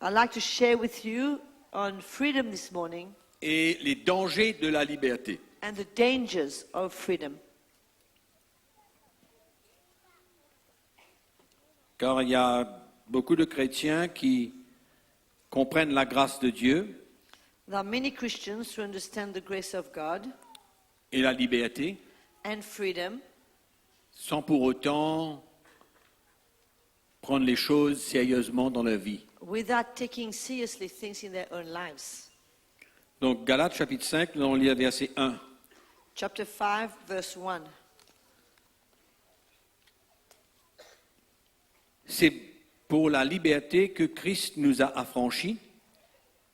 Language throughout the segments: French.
I'd like to share with you on freedom this morning et les dangers de la liberté. and the dangers of freedom. Car il y a beaucoup de chrétiens qui comprennent la grâce de Dieu There are many Christians who understand the grace of God et la liberté and freedom sans pour autant prendre les choses sérieusement dans leur vie. without taking seriously things in their own lives. Donc Galates chapitre 5, nous allons lire verset 1. Chapter 5, verse 1. C'est pour la liberté que Christ nous a affranchis.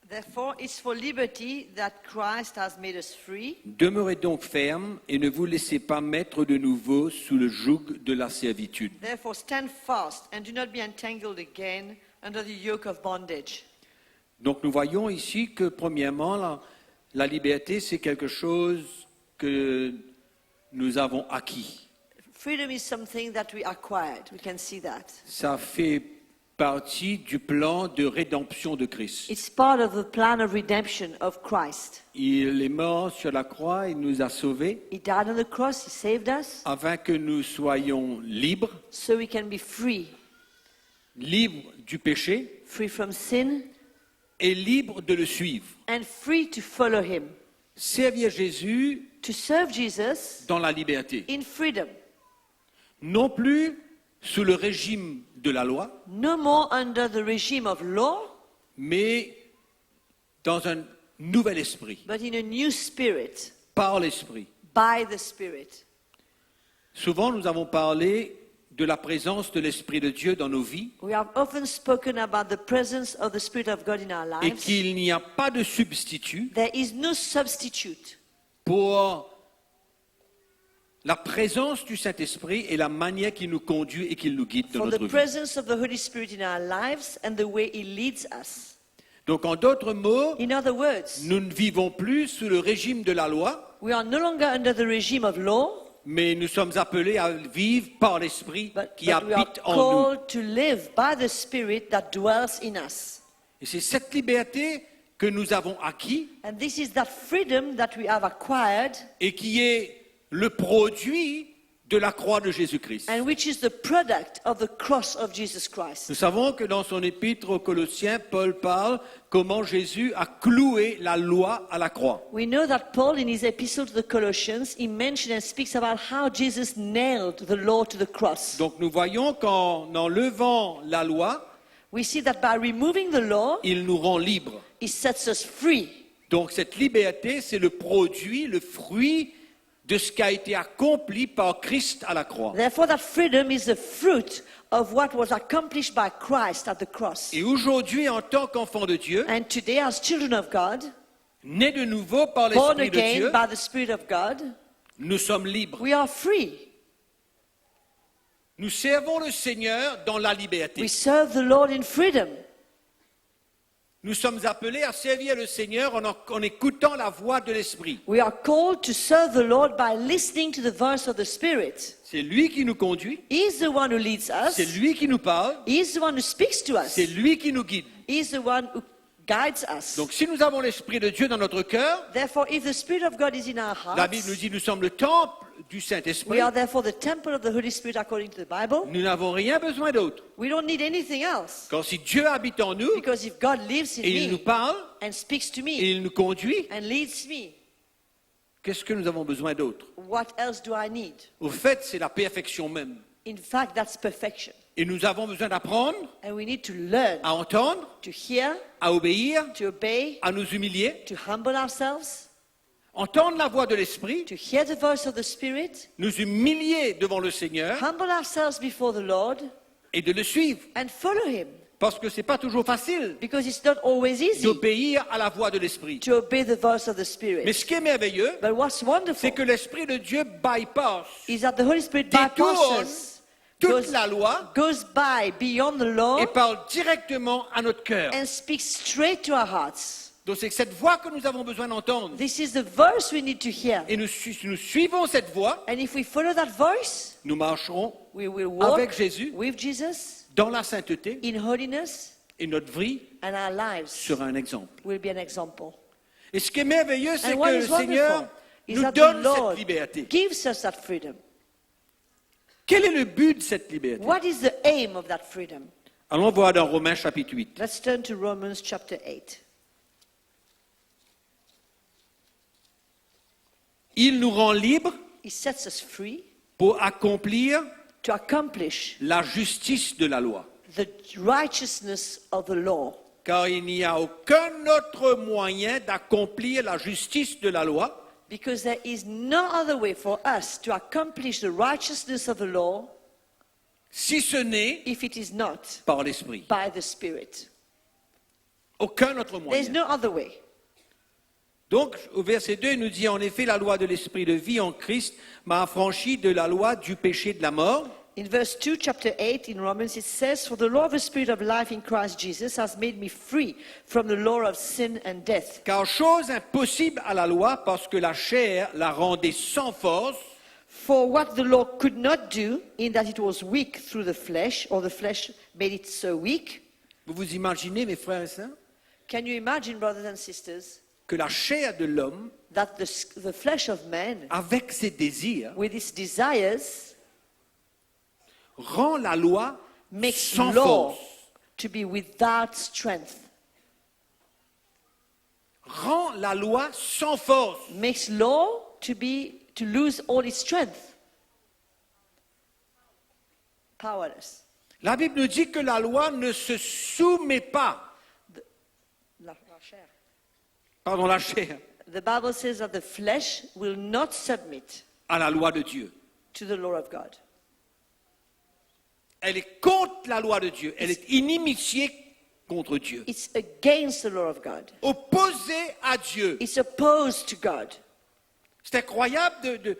Therefore, it's for liberty that Christ has made us free. Demeurez donc fermes et ne vous laissez pas mettre de nouveau sous le joug de la servitude. Therefore, stand fast and do not be entangled again under the yoke of bondage. Donc nous voyons ici que premièrement, la liberté, c'est quelque chose que nous avons acquis. Freedom is something that we acquired. We can see that. Ça fait partie du plan de rédemption de Christ. It's part of the plan of redemption of Christ. Il est mort sur la croix, il nous a sauvés He died on the cross, He saved us, afin que nous soyons libres, so we can be free. libres du péché Free from sin et libres de le suivre. and free to follow Him. Servir Jésus To serve Jesus dans la liberté. in freedom. Non plus sous le régime de la loi, No more under the regime of law, mais dans un nouvel esprit, but in a new spirit, par l'esprit. by the Spirit. Souvent, nous avons parlé de la présence de l'Esprit de Dieu dans nos vies We have often spoken about the presence of the Spirit of God in our et lives. qu'il n'y a pas de substitut There is no substitute pour la présence du Saint-Esprit et la manière qu'il nous conduit et qu'il nous guide dans for notre the vie. presence of the Holy Spirit in our lives and the way He leads us. Donc, en d'autres mots, In other words, nous ne vivons plus sous le régime de la loi, we are no longer under the regime of law, mais nous sommes appelés à vivre par l'Esprit but qui we are habite en nous. called to live by the Spirit that dwells in us. Et c'est cette liberté que nous avons acquis And this is that freedom that we have acquired et qui est le produit de la croix de Jésus-Christ. and which is the product of the cross of Jesus Christ. Nous savons que dans son épître aux Colossiens, Paul parle comment Jésus a cloué la loi à la croix. We know that Paul, in his epistle to the Colossians, he mentions and speaks about how Jesus nailed the law to the cross. Donc nous voyons qu'en enlevant la loi, We see that by removing the law, il nous rend libres. he sets us free. Donc cette liberté, c'est le produit, le fruit de ce qui a été accompli par Christ à la croix. Therefore, that freedom is the fruit of what was accomplished by Christ at the cross. Et aujourd'hui, en tant qu'enfants de Dieu, And today, as children of God, nés de nouveau par born l'Esprit de again Dieu, by the Spirit of God, nous sommes libres. we are free. Nous servons le Seigneur dans la liberté. We serve the Lord in freedom. Nous sommes appelés à servir le Seigneur en écoutant la voix de l'Esprit. We are called to serve the Lord by listening to the voice of the Spirit. C'est lui qui nous conduit, He is the one who leads c'est us. lui qui nous parle, He is the one who speaks to us. c'est lui qui nous guide. He is the one who guides us. Donc si nous avons l'Esprit de Dieu dans notre cœur, Therefore, if the Spirit of God is in our la Bible nous hearts, dit nous sommes le temple du we Saint-Esprit, are therefore the temple of the Holy Spirit according to the Bible. nous n'avons rien besoin d'autre. We don't need anything else. Quand si Dieu habite en nous, Because if God lives in et il nous me parle, and speaks to et me il nous conduit, and leads me, qu'est-ce que nous avons besoin d'autre? what else do I need? Au fait, c'est la perfection même. In fact, that's perfection. Et nous avons besoin d'apprendre, And we need to learn à entendre, to hear, à obéir, to obey, à nous humilier, to humble ourselves, entendre la voix de l'Esprit, to hear the voice of the Spirit, nous humilier devant le Seigneur humble ourselves before the Lord, et de le suivre. and follow Him. Parce que ce n'est pas toujours facile Because it's not always easy d'obéir à la voix de l'Esprit. to obey the voice of the Mais Spirit. ce qui est merveilleux, But what's wonderful c'est que l'Esprit de Dieu bypass is that the Holy Spirit détourne bypasses, toute la loi goes by beyond the law et parle directement à notre cœur. and speaks straight to our hearts. Donc c'est cette voix que nous avons besoin d'entendre. This is the voice we need to hear. Et nous suivons cette voix, And if we follow that voice, nous marcherons we will walk avec Jésus with Jesus dans la sainteté in holiness Et notre vie and our lives sera un exemple. will be an example. Et ce qui est merveilleux, c'est And what que is le Seigneur wonderful is nous that the donne Lord cette liberté. gives us that freedom. Quel est le but de cette liberté? What is the aim of that freedom? Allons voir dans Romains chapitre 8. Let's turn to Romans chapter 8. Il nous rend libres He sets us free pour accomplir to accomplish la justice de la loi. the righteousness of the law. Car il n'y a aucun autre moyen d'accomplir la justice de la loi Because there is no other way for us to accomplish the righteousness of the law si ce n'est if it is not par l'Esprit. by the Spirit. Aucun autre There is moyen. no other way. Donc, au verset 2, il nous dit, en effet, la loi de l'Esprit de vie en Christ m'a affranchi de la loi du péché de la mort, In verse 2, chapter 8 in Romans, it says, For the law of the Spirit of life in Christ Jesus has made me free from the law of sin and death. car chose impossible à la loi, parce que la chair la rendait sans force, For what the law could not do, in that it was weak through the flesh, or the flesh made it so weak. vous vous imaginez, mes frères et sœurs, Can you imagine, brothers and sisters, que la chair de l'homme, that the flesh of man, avec ses désirs, with its desires, rend la loi makes sans law force, to be without strength, rend la loi sans force. makes law to lose all its strength, powerless. La Bible nous dit que la loi ne se soumet pas, pardon, la chair, The Bible says that the flesh will not submit à la loi de Dieu. to the law of God. Elle est contre la loi de Dieu. Elle est inimitiée contre Dieu. It's against the law of God. Opposée à Dieu. It's opposed to God. C'est incroyable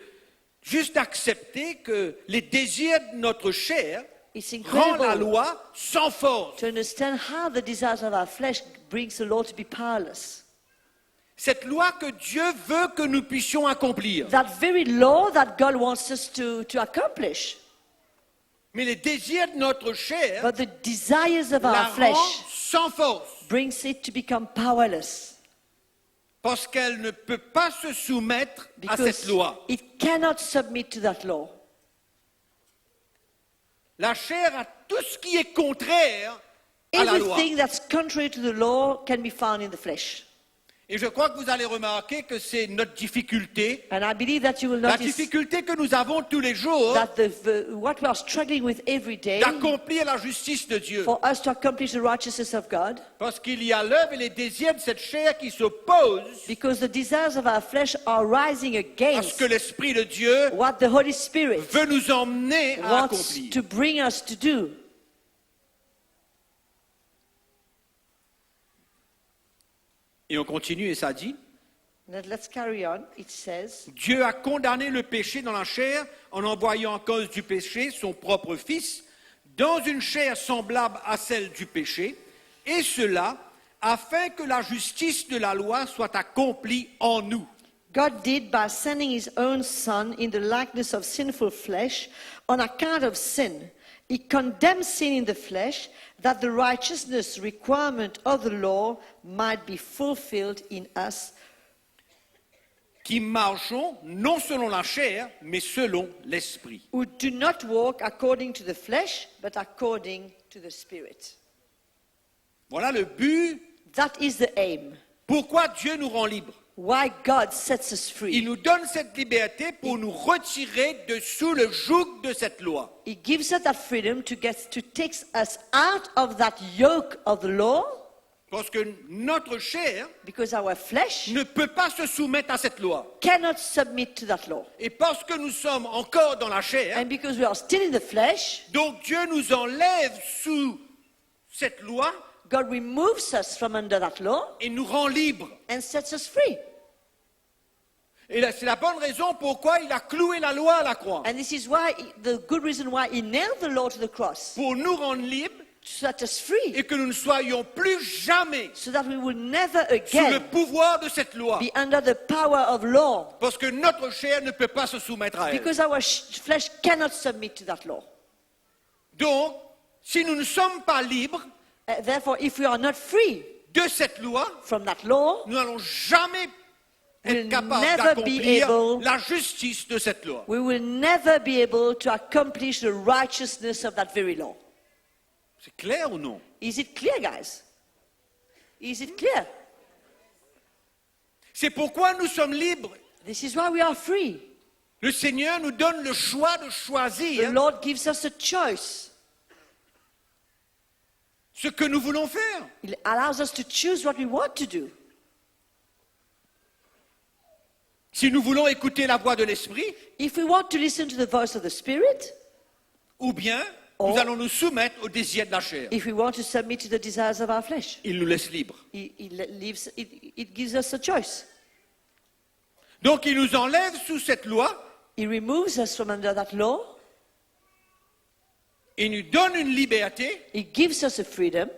juste d'accepter que les désirs de notre chair It's rendent la incredible loi sans force. to understand how the desires of our flesh brings the law to be powerless. Cette loi que Dieu veut que nous puissions accomplir. That very law that God wants us to accomplish. Mais les désirs de notre chair But the desires of la our rendent flesh sans force. brings it to become powerless. Parce qu'elle ne peut pas se soumettre à cette Because loi. it cannot submit to that law. La chair a tout ce qui est contraire à la loi. Everything that's contrary to the law can be found in the flesh. Et je crois que vous allez remarquer que c'est notre difficulté, And I believe that you will la notice difficulté que nous avons tous les jours that what we are struggling with every day d'accomplir la justice de Dieu. for us to accomplish the righteousness of God, Parce qu'il y a l'œuvre et les désirs de cette chair qui s'opposent because the desires of our flesh are rising à ce against que l'Esprit de Dieu what the Holy Spirit veut nous emmener à wants accomplir. to bring us to do. Et on continue et ça dit, Let's carry on. It says, Dieu a condamné le péché dans la chair en envoyant en cause du péché son propre Fils dans une chair semblable à celle du péché, et cela afin que la justice de la loi soit accomplie en nous. God did by sending his own Son in the likeness of sinful flesh on account of sin. He condemned sin in the flesh that the righteousness requirement of the law might be fulfilled in us Qui marchons non selon la chair, mais selon l'esprit. who do not walk according to the flesh, but according to the Spirit. Voilà le but. That is the aim. Pourquoi Dieu nous rend libres? Why God sets us Il free. nous donne cette liberté pour nous retirer de sous le joug de cette loi. He gives us that freedom to take us out of that yoke of the law, Parce que notre chair because our flesh ne peut pas se soumettre à cette loi. cannot submit to that law. Et parce que nous sommes encore dans la chair, And because we are still in the flesh, donc Dieu nous enlève sous cette loi God removes us from under that law et nous rend libres. and sets us free. Et là, c'est la bonne raison pourquoi il a cloué la loi à la croix. And this is why, the good reason why he nailed the law to the cross, Pour nous rendre libres to set us free, et que nous ne soyons plus jamais so that we will never sous le again pouvoir de cette loi. be under the power of law, Parce que notre chair ne peut pas se soumettre à elle. because our flesh cannot submit to that law. Donc, si nous ne sommes pas libres, Therefore, if we are not free de cette loi, from that law, nous n'allons jamais être We'll capables never be d'accomplir able- la justice de cette loi. we will never be able to accomplish the righteousness of that very law. C'est clair ou non? Is it clear, guys? Is it clear? C'est pourquoi nous sommes libres. This is why we are free. Le Seigneur nous donne le choix de The choisir Lord gives us a choice. ce que nous voulons faire. He allows us to choose what we want to do. Si nous voulons écouter la voix de l'Esprit, If we want to listen to the voice of the Spirit, ou bien Oh. nous allons nous soumettre au désir de la chair. if we want to submit to the desires of our flesh, Il nous laisse libres. it gives us a choice. Donc il nous enlève sous cette loi He removes us from under that law. et nous donne une liberté. He gives us a freedom.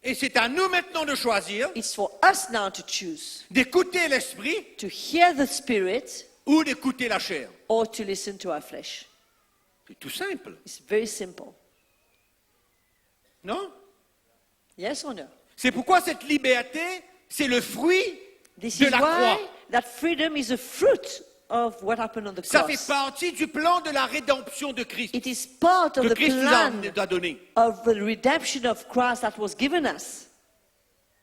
Et c'est à nous maintenant de choisir It's for us now to choose d'écouter l'Esprit to hear the Spirit ou d'écouter la chair. or to listen to our flesh. C'est tout simple, It's very simple. non? Yes or no? C'est pourquoi cette liberté, c'est le fruit This de is la why croix. that freedom is a fruit of what happened on the Ça fait cross. partie du plan de la rédemption de Christ, It is part of que the Christ plan nous a donné. of the redemption of Christ that was given us.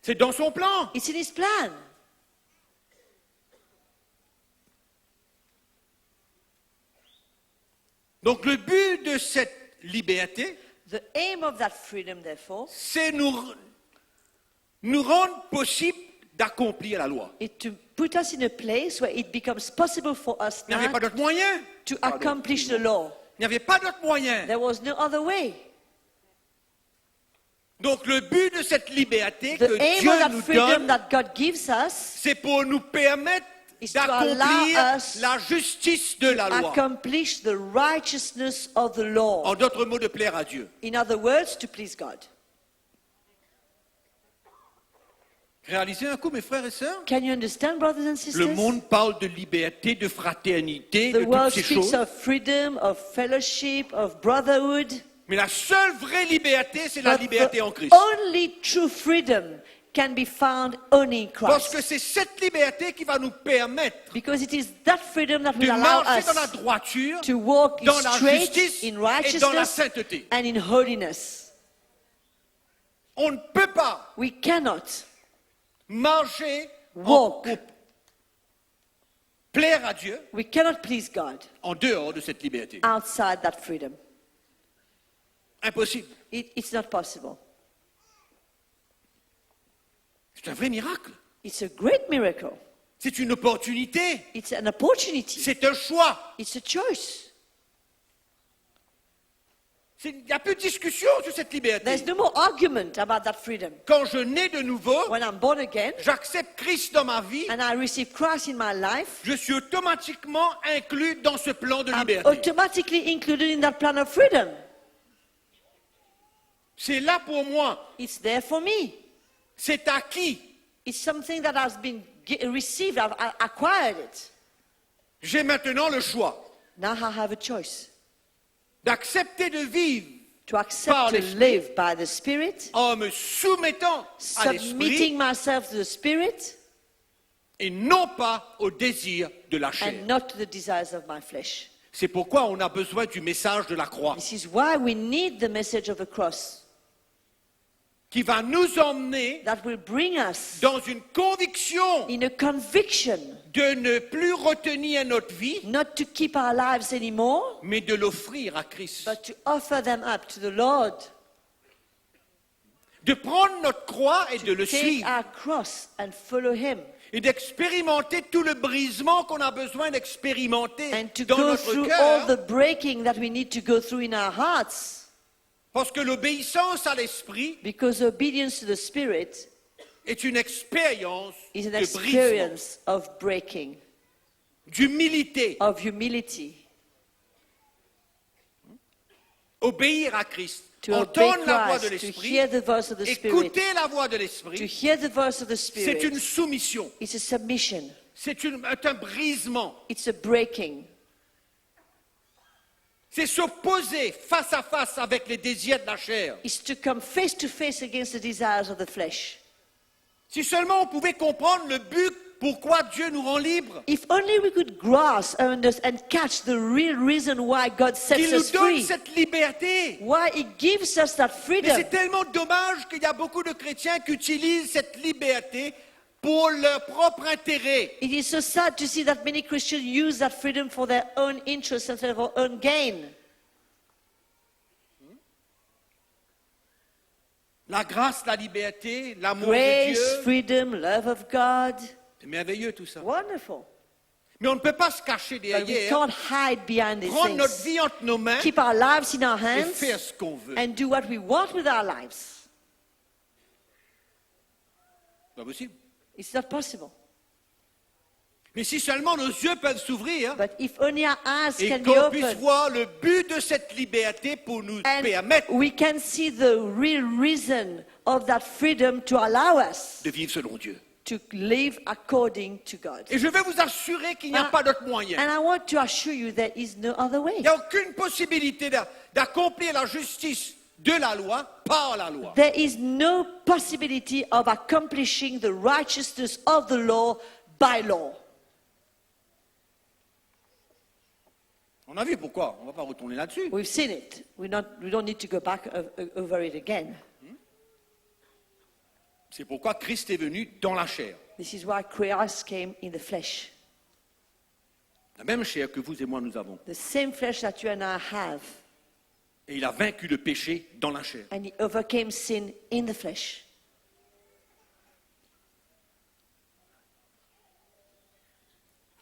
C'est dans son plan. It's in his plan. Donc le but de cette liberté, The aim of that freedom, therefore, c'est nous rendre possible d'accomplir la loi. is to put us in a place where it becomes possible for us Il n'y avait now pas d'autre moyen. to accomplish the law. Il n'y avait pas d'autre moyen. There was no other way. Donc le but de cette liberté The que aim Dieu of that nous freedom donne, that God gives us c'est pour nous permettre is to allow d'accomplir us la justice de la loi. accomplish the righteousness of the law. En d'autres mots, de plaire à Dieu. In other words, to please God. Réalisez un coup, mes frères et sœurs. Can you understand, brothers and Le sisters? monde parle de liberté, de fraternité, de The toutes world ces speaks choses. of freedom, of fellowship, of brotherhood. Mais la seule vraie liberté, c'est la But liberté en the Christ. only true freedom can be found only in Parce que Christ. c'est cette liberté qui va nous permettre Because it is that freedom that de will allow marcher dans la us droiture, to walk dans la straight justice in et dans la righteousness sainteté. and in holiness. On ne peut pas We cannot marcher en walk, couple, plaire à Dieu we cannot please God en dehors de cette liberté. outside that freedom. Impossible. It's not possible. C'est un vrai miracle. It's a great miracle. C'est une opportunité. It's an opportunity. C'est un choix. It's a choice. Il n'y a plus de discussion sur cette liberté. There's no more argument about that freedom. Quand je nais de nouveau, When I'm born again j'accepte Christ dans ma vie, and I receive Christ in my life, je suis automatiquement inclus dans ce plan de I'm liberté. automatically included in that plan of freedom. C'est là pour moi. It's there for me. C'est acquis. It's something that has been received. I've acquired it. J'ai maintenant le choix Now I have a choice d'accepter de vivre to accept Par to l'Esprit. live by the Spirit, en me soumettant à l'esprit submitting myself to the Spirit et non pas au désir de la chair. and not to the desires of my flesh. C'est pourquoi on a besoin du message de la croix This is why we need the message of the cross qui va nous emmener that will bring us dans une conviction in a conviction de ne plus retenir notre vie, not to keep our lives anymore, mais de l'offrir à Christ. but to offer them up to the Lord. De prendre notre croix et de le Take suivre. our cross and follow Him. Et d'expérimenter tout le brisement qu'on a besoin d'expérimenter And to dans go notre through all the cœur. breaking that we need to go through in our hearts. Parce que l'obéissance à l'esprit Because obedience to the Spirit est une expérience is an de brisement, experience of breaking, d'humilité. of humility. Obéir à Christ, To obey entendre la voix de Christ, to l'esprit, hear the voice of the Spirit. écouter la voix de To l'esprit, hear the voice of the c'est une Spirit. soumission, It's a submission. c'est un brisement. It's a breaking. C'est s'opposer face à face avec les désirs de la chair. is to come face to face against the desires of the flesh. Si seulement on pouvait comprendre le but, pourquoi Dieu nous rend libres, If only we could grasp and catch the real reason why God qu'il sets nous us donne free, cette liberté. why He gives us that Mais freedom. c'est tellement dommage qu'il y a beaucoup de chrétiens qui utilisent cette liberté pour leur propre intérêt. It is so sad to see that many Christians use that freedom for their own interests and for their own gain. La grâce, la liberté, l'amour de Grace, Dieu, freedom, love of God, c'est merveilleux tout ça. wonderful. Mais on ne peut pas se cacher But we derrière, can't hide behind these prendre notre things. vie entre nos mains Keep our lives in our et hands faire ce qu'on veut. and do what we want with our lives. Pas possible. It's not possible. Mais si seulement nos yeux peuvent s'ouvrir But if only our eyes et can be qu'on puisse open voir le but de cette liberté pour nous and permettre we can see the real reason of that freedom to allow us de vivre selon Dieu. to live according to God. Et je vais vous assurer qu'il n'y a Ah. pas d'autre moyen. And I want to assure you there is no other way. Il n'y a aucune possibilité d'accomplir la justice de la loi par la loi. There is no possibility of accomplishing the righteousness of the law by law. On a vu pourquoi, on ne va pas retourner là-dessus. We've seen it. We don't need to go back over it again. C'est pourquoi Christ est venu dans la chair. This is why Christ came in the flesh. La même chair que vous et moi nous avons. The same flesh that you and I have. Et il a vaincu le péché dans la chair. And he overcame sin in the flesh.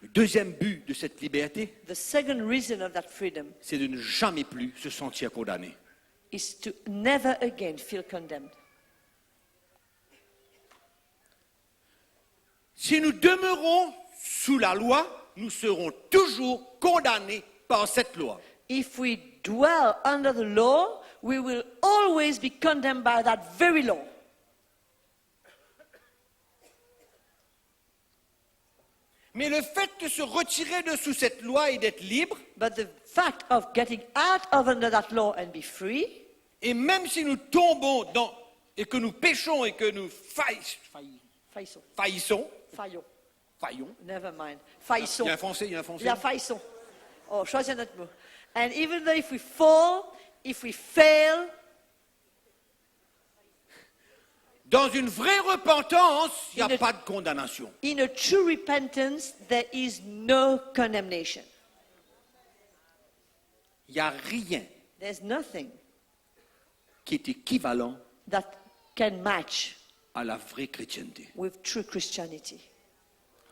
Le deuxième but de cette liberté, The second reason of that freedom c'est de ne jamais plus se sentir condamné. is to never again feel condemned. Si nous demeurons sous la loi, nous serons toujours condamnés par cette loi. If we dwell under the law, we will always be condemned by that very law. Mais le fait de se retirer de sous cette loi et d'être libre, But the fact of getting out of under that law and be free, et même si nous tombons dans, et que nous péchons et que nous faillissons, faillissons, faillons, faillons. never mind, Il faillissons, y a un français, il y a un français. la faillissons. Oh, choisis un autre mot. And even though if we fall, if we fail, Dans une vraie repentance, il n'y a Il ne- pas de condamnation. in a true repentance, there is no condemnation. Il n'y a rien There's nothing qui est équivalent that can match à la vraie chrétienté. with true Christianity.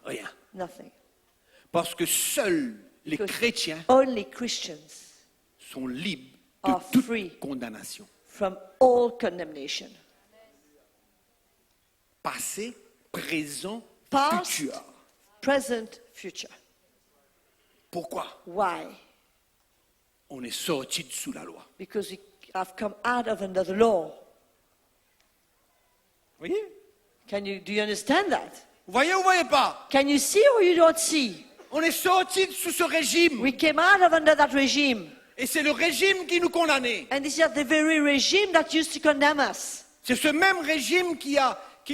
Rien. Nothing. Parce que seuls les Because chrétiens only Christians sont libres are de toute free. condamnation. From all condemnation. Passé, présent, Past, futur. present, future. Pourquoi? Why? On est sorti de sous la loi. Because we have come out of under the law. Vous voyez? Do you understand that? Vous voyez ou vous voyez pas? Can you see or you don't see? On est sorti de sous ce régime. We came out of under that regime. Et c'est le régime qui nous condamnait. And this is the very regime that used to condemn us. C'est ce même régime qui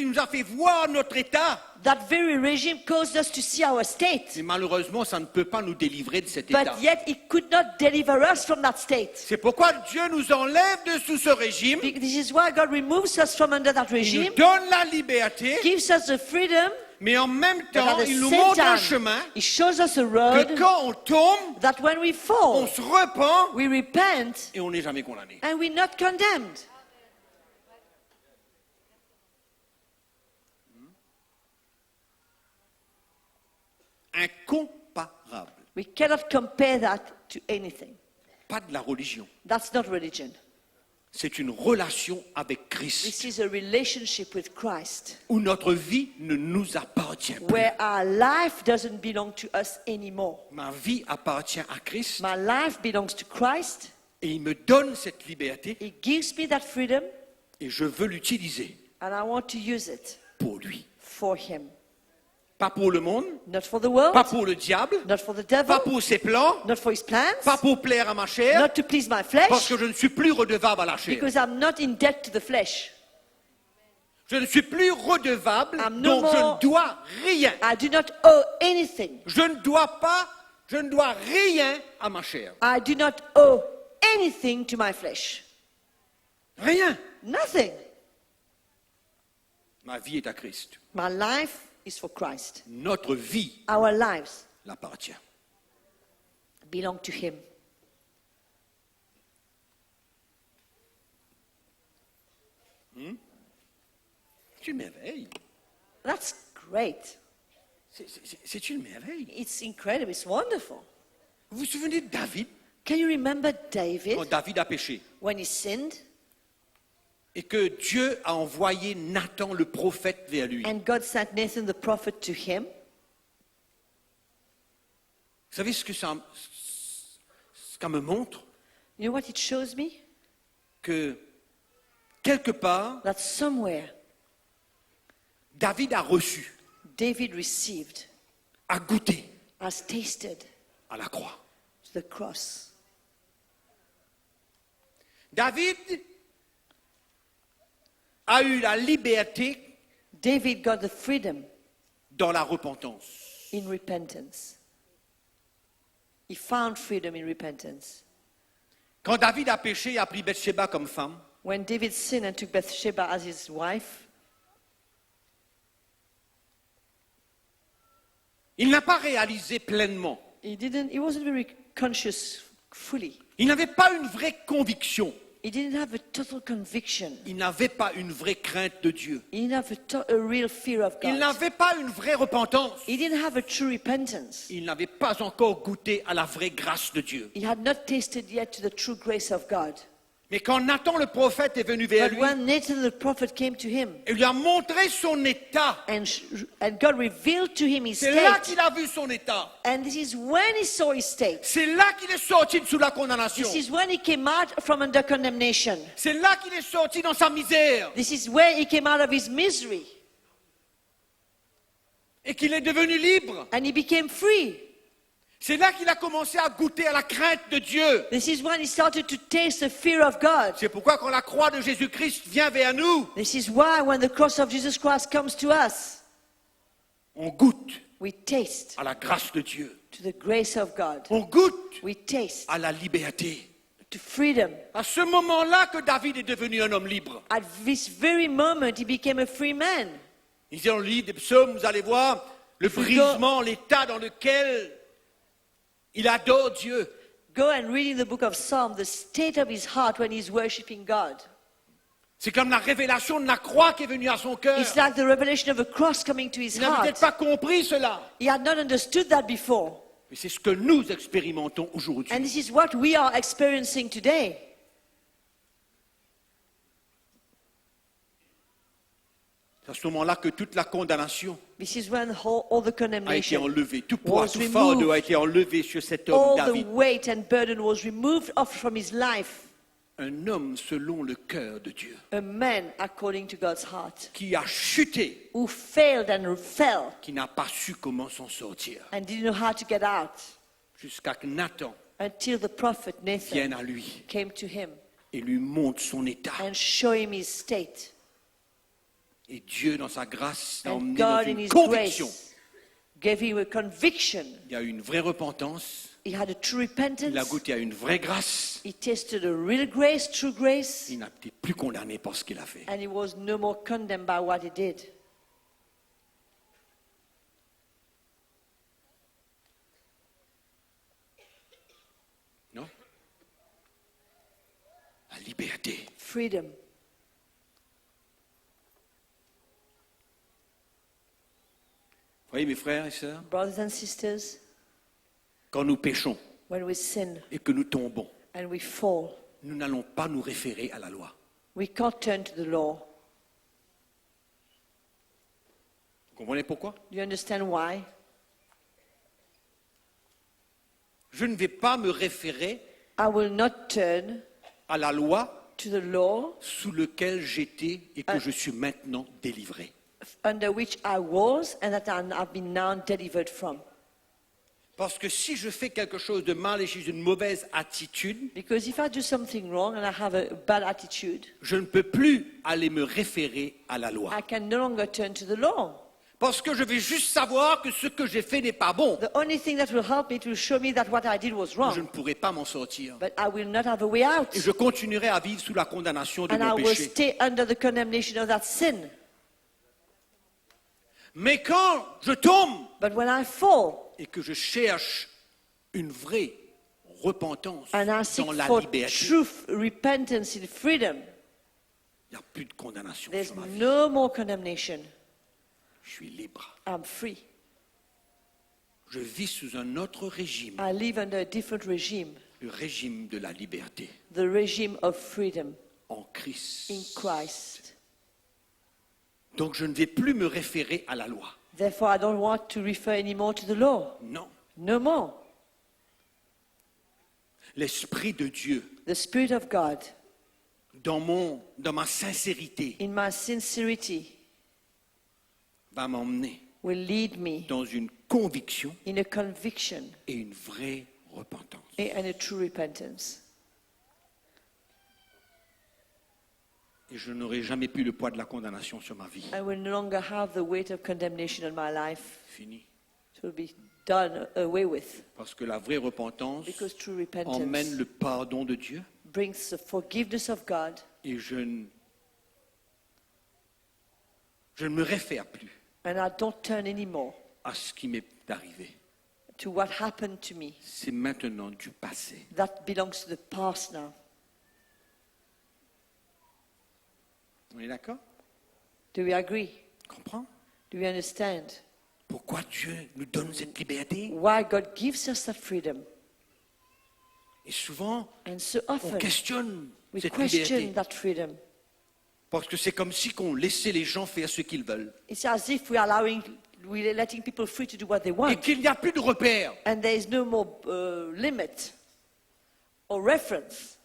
nous a fait voir notre état. That very regime caused us to see our state. Mais malheureusement, ça ne peut pas nous délivrer de cet But état. yet it could not deliver us from that state. C'est pourquoi Dieu nous enlève de sous ce régime. This is why God removes us from under that Il regime, nous donne la liberté, gives us the freedom, mais en même but temps, at the il nous same montre un time, chemin He shows us a que road quand on tombe, that when we on fall, se repent we repent et on n'est jamais condamné. and we're not condemned. Incomparable. We cannot compare that to anything. Pas de la religion. That's not religion. C'est une relation avec This Christ is a relationship with Christ où notre vie ne nous appartient plus. where our life doesn't belong to us anymore. Ma vie appartient à Christ My life belongs to Christ. et il me donne cette liberté He gives me that freedom et je veux l'utiliser and I want to use it pour lui. for Him. pas pour le monde, not for the world, pas pour le diable, not for the pas devil, pour ses plans, not for his plans, pas pour plaire à ma chair, not to please my parce flesh, que je ne suis plus redevable à la chair. because I'm not in debt to the flesh. Je ne suis plus redevable, I'm no donc je more- ne dois rien. I do not owe anything. Je ne dois rien à ma chair. I do not owe anything to my flesh. Rien. Nothing. Ma vie est à Christ. My life is for Christ. Notre vie Our lives l'appartient. belong to him. C'est une merveille. That's great. C'est une merveille. It's incredible. It's wonderful. Vous vous souvenez de David, Can you remember David quand David a péché when he sinned et que Dieu a envoyé Nathan le prophète vers lui? and God sent Nathan the prophet to him? Vous savez ce que ça me montre? You know what it shows me? Que quelque part, That somewhere David a reçu, David received, a goûté has tasted à la croix. the cross. David a eu la liberté David got the freedom dans la repentance. in repentance. He found freedom in repentance. Quand David a péché et a pris Bathsheba comme femme, When David sinned and took Bathsheba as his wife, il n'a pas réalisé pleinement. he wasn't very conscious fully. Il n'avait pas une vraie conviction. He didn't have a total conviction. Il n'avait pas une vraie crainte de Dieu. He didn't have a real fear of Il God. n'avait pas une vraie repentance. He didn't have a true repentance. Il n'avait pas encore goûté à la vraie grâce de Dieu. He had not tasted yet to the true grace of God. Mais quand Nathan le prophète est venu vers But lui when Nathan the prophet came to him et lui a montré son état, and God revealed to him his c'est là state, qu'il a vu son état. and this is when he saw his state. C'est là qu'il est sorti de sous la condamnation. This is when he came out from under condemnation. C'est là qu'il est sorti dans sa misère This is where he came out of his misery et qu'il est devenu libre. and he became free. C'est là qu'il a commencé à goûter à la crainte de Dieu. This is when he started to taste the fear of God. C'est pourquoi quand la croix de Jésus-Christ vient vers nous, This is why when the cross of Jesus Christ comes to us, on goûte we taste à la grâce de Dieu. to the grace of God. On goûte We taste à la liberté. to freedom. À ce moment-là que David est devenu un homme libre. At this very moment, he became a free man. Il dit dans le livre des psaumes, vous allez voir le brisement, l'état dans lequel il adore Dieu. Go and read in the book of Psalms the state of his heart when he's worshiping God. C'est comme la révélation de la croix qui est venue à son cœur. It's like the revelation of a cross coming to his Il n'avait heart. peut-être pas compris cela. He had not understood that before. Mais c'est ce que nous expérimentons aujourd'hui. And this is what we are experiencing today. C'est à ce moment-là que toute la condamnation This is when all the a été condemnation, enlevée. Tout poids, was tout fardeau removed. a été enlevé sur cet homme all the David. weight and burden was removed off from his life. Un homme selon le cœur de Dieu. A man according to God's heart, Qui a chuté, who failed and fell qui n'a pas su comment s'en sortir. and didn't know how to get out Jusqu'à que Nathan until the prophet vienne Nathan à lui came to him et lui montre son état. and showed him his state. Et Dieu, dans sa grâce, l'a And emmené dans God in une his conviction. grace gave him a conviction. Il y a eu une vraie repentance. He had a true Il a repentance. goûté à une vraie grâce. He tasted a real grace, true grace, Il n'a été plus condamné pour ce qu'il a fait. and he was no more condemned by what he did. Non? La liberté. Freedom. Vous voyez, mes frères et sœurs, Brothers and sisters, quand nous péchons when we sin et que nous tombons, and we fall, nous n'allons pas nous référer à la loi. we can't turn to the law. Vous comprenez pourquoi? Do you understand why? Je ne vais pas me référer I will not turn à la loi to the law sous laquelle j'étais et que je suis maintenant délivré. under which I was and that I have been now delivered from. Parce que si je fais quelque chose de mal et j'ai une mauvaise attitude, Because if I do something wrong and I have a bad attitude, je ne peux plus aller me référer à la loi. I can no longer turn to the law. Parce que je vais juste savoir que ce que j'ai fait n'est pas bon. The only thing that will help me to show me that what I did was Je wrong. ne pourrai pas m'en sortir. But I will not have a way out. Et je continuerai à vivre sous la condamnation de And I mon will péché. stay under the condemnation of that sin. Mais quand je tombe But when I fall et que je cherche une vraie repentance and I seek dans la for liberté, truth, repentance, and freedom, il n'y a plus de condamnation there's sur ma vie. no more condemnation. Je suis libre. I'm free. Je vis sous un autre régime, I live under a different regime, le régime de la liberté the regime of freedom en Christ. in Christ. Donc je ne vais plus me référer à la loi. Therefore, I don't want to refer anymore to the law. Non. No more. L'Esprit de Dieu, The Spirit of God, dans ma sincérité, in my sincerity, va m'emmener will lead me dans une conviction in a conviction et une vraie repentance. and a true repentance. Et je n'aurai jamais plus le poids de la condamnation sur ma vie. I will no longer have the weight of condemnation in my life. Fini. It will be done away with. Parce que la vraie repentance Because true repentance emmène le pardon de Dieu brings the forgiveness of God, et je ne me réfère plus and I don't turn anymore à ce qui m'est arrivé. to what happened to me. C'est maintenant du passé. That belongs to the past now. On est d'accord? Do we agree? Comprends? Do we understand Pourquoi Dieu nous donne cette liberté? why God gives us that freedom? Et souvent, And so on often questionne we cette question liberté. that freedom. Parce que c'est comme si qu'on laissait les gens faire ce qu'ils veulent. It's as if we're letting people free to do what they Et want, qu'il n'y a plus de repères. and there is no more limit or reference.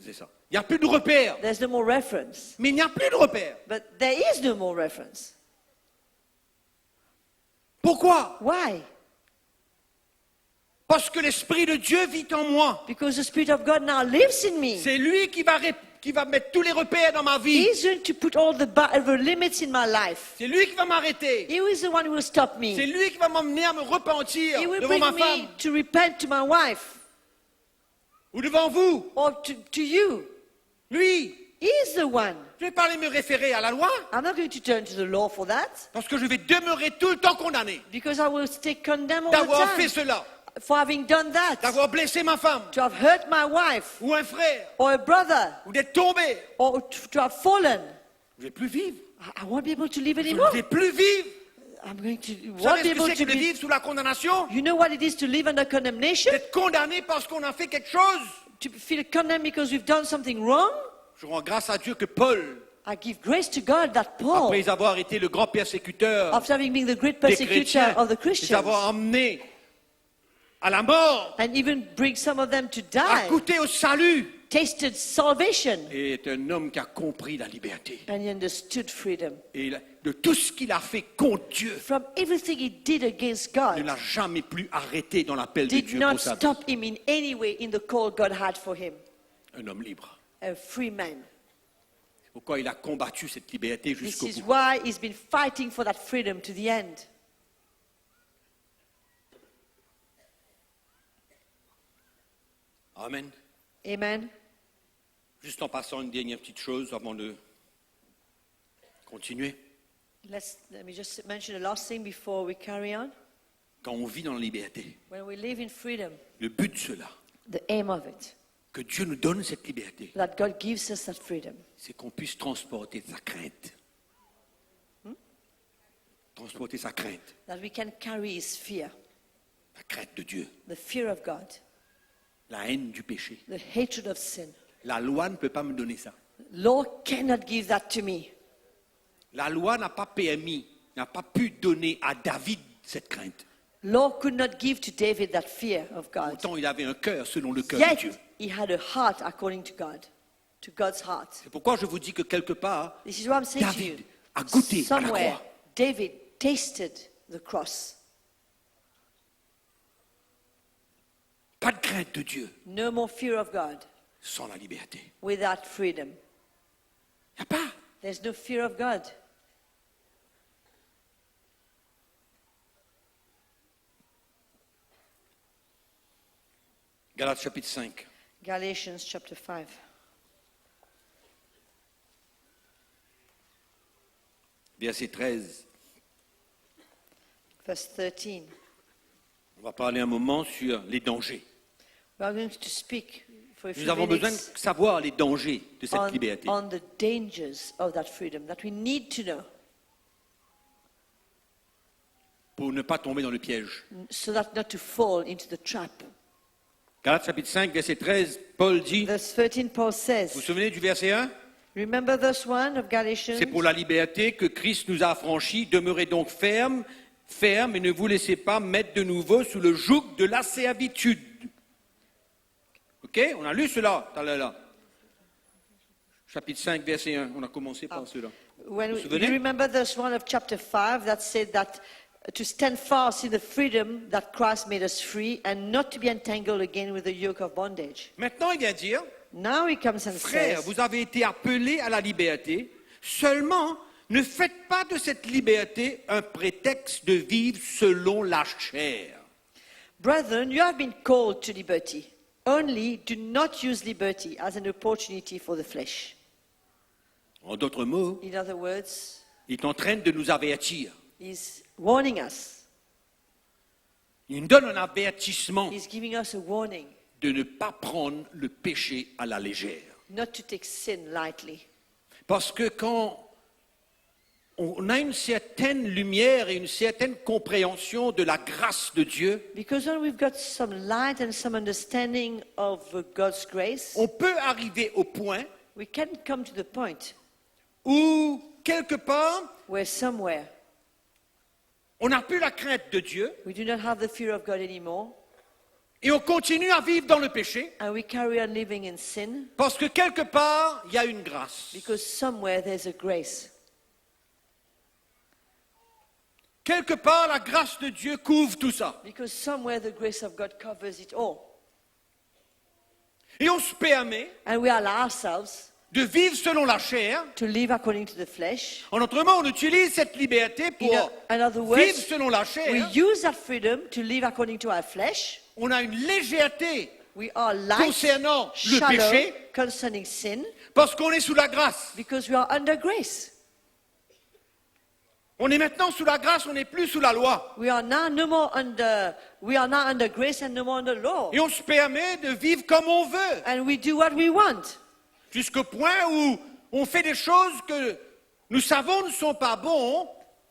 C'est ça. Il n'y a plus de repères. There's no more reference. Mais il n'y a plus de repères. But there is no more reference. Pourquoi? Why? Parce que l'Esprit de Dieu vit en moi. Because the Spirit of God now lives in me. C'est lui qui va mettre tous les repères dans ma vie. He's going to put all the limits in my life. C'est lui qui va m'arrêter. He is the one who will stop C'est me. lui qui va m'emmener à me repentir He will devant bring ma me femme to repent to my wife ou devant vous. or to you. Lui. He's the one. Je ne vais pas aller me référer à la loi I'm not going to turn to the law for that parce que je vais demeurer tout le temps condamné because I will stay condemned all d'avoir the fait time cela, for having done that, d'avoir blessé ma femme to have hurt my wife ou un frère or a brother ou d'être tombé. or to have fallen. Je ne vais plus vivre. I won't be able to live Je ne anymore. vais plus vivre. I'm going to Vous won't savez be ce que able c'est to que de be. vivre sous la condamnation? You know what it is to live under condemnation? D'être condamné parce qu'on a fait quelque chose. To feel condemned because we've done something wrong? Je rends grâce à Dieu que Paul, I give grace to God that Paul, après avoir été le grand persécuteur after having been the great des persecutor chrétiens, of the les Christians, avoir emmenés à la mort, and even bring some of them to a die, goûté au salut, tasted salvation, et est un homme qui a compris la liberté. and he understood freedom. Et de tout ce qu'il a fait contre Dieu, From everything he did against ne God, l'a jamais plus arrêté dans l'appel de did Dieu not pour sa vie. stop him in any way in the call God had for him. Un homme libre. A free man. C'est pourquoi il a combattu cette liberté This jusqu'au is bout. why he's been fighting for that freedom to the end. Amen. Amen. Juste en passant une dernière petite chose avant de continuer. Let me just mention the last thing before we carry on. Quand on vit dans la liberté, When we live in freedom, le but de cela, the aim of it, que Dieu nous donne cette liberté, that God gives us that freedom, c'est qu'on puisse transporter sa crainte. Transporter sa crainte, that we can carry his fear, la crainte de Dieu, the fear of God, la haine du péché. the hatred of sin. La loi ne peut pas me donner ça. Law cannot give that to me. La loi n'a pas permis, n'a pas pu donner à David cette crainte. Law could not give to David that fear of God. Pourtant, il avait un cœur selon le cœur de Yet Dieu. he had a heart according to God, to God's heart. C'est pourquoi je vous dis que quelque part, This is what I'm saying to you. David a goûté à la Somewhere, croix. David tasted the cross. Pas de crainte de Dieu No more fear of God sans la liberté. without freedom. Il n'y a pas. There's no fear of God. Galates chapitre 5. Galatians chapter 5. Verset 13. Verse 13. On va parler un moment sur les dangers. We are going to speak for a Nous few avons besoin de minutes savoir les dangers de cette liberté. on the dangers of that freedom that we need to know Pour ne pas tomber dans le piège. so that not to fall into the trap. Galates chapitre 5, verset 13, Paul dit, Verse 13, Paul vous vous says, souvenez du verset 1? remember verse 1 of Galatians? C'est pour la liberté que Christ nous a affranchis. Demeurez donc ferme et ne vous laissez pas mettre de nouveau sous le joug de la servitude. Ok? On a lu cela tout à l'heure. Chapitre 5, verset 1. On a commencé par cela. When Vous vous you souvenez? remember verse 1 of chapter 5 that said that to stand fast in the freedom that Christ made us free and not to be entangled again with the yoke of bondage. Maintenant, il vient dire, Now he comes and frères, says, vous avez été appelés à la liberté, seulement ne faites pas de cette liberté un prétexte de vivre selon la chair. brethren, you have been called to liberty. Only do not use liberty as an opportunity for the flesh. En d'autres mots, In other words, il est en train de nous avertir. he's warning us. Il nous donne un avertissement He's giving us a warning de ne pas prendre le péché à la légère. not to take sin lightly. Parce que quand on a une certaine lumière et une certaine compréhension de la grâce de Dieu, Because when we've got some light and some understanding of God's grace, on peut arriver au point we can come to the point où, quelque part, where somewhere on n'a plus la crainte de Dieu we do not have the fear of God anymore et on continue à vivre dans le péché and we carry on living in sin parce que quelque part, il y a une grâce. because somewhere there's a grace. Quelque part, la grâce de Dieu couvre tout ça. Because somewhere the grace of God covers it all. Et on se permet And we allow ourselves de vivre selon la chair. to live according to the flesh. En d'autres mots, on utilise cette liberté pour In other vivre words, selon la we chair. use that freedom to live according to our flesh. On a une légèreté We are light, concernant le shallow péché concerning sin parce qu'on est sous la grâce. because we are under grace. On est maintenant sous la grâce, on n'est plus sous la loi. We are now under grace and no more under law. Et on se permet de vivre comme on veut, And we do what we want. jusqu'au point où on fait des choses que nous savons ne sont pas bonnes,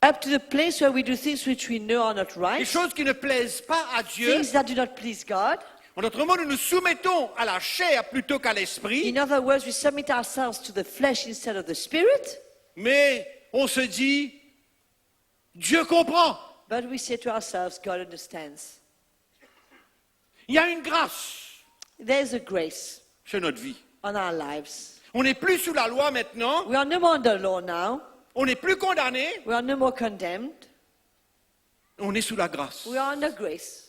Up to the place where we do things which we know are not des right. choses qui ne plaisent pas à Dieu. Things that do not please God. En d'autres mots, nous nous soumettons à la chair plutôt qu'à l'esprit, In other words, we submit ourselves to the flesh instead of the spirit. mais on se dit, Dieu comprend. But we say to ourselves, God understands. Il y a une grâce There's a grace sur notre vie. on our lives. On n'est plus sous la loi maintenant, We are no more under law now. on n'est plus condamné, We are no more condemned. on est sous la grâce. We are under grace.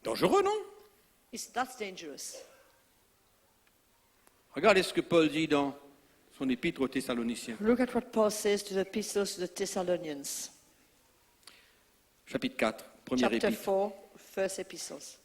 Dangereux, non? That's dangerous. Regardez ce que Paul dit dans son épître aux Thessaloniciens, Look at what Paul says to the epistles to the Thessalonians. chapitre 4, première Chapter épître. 4, first epistles.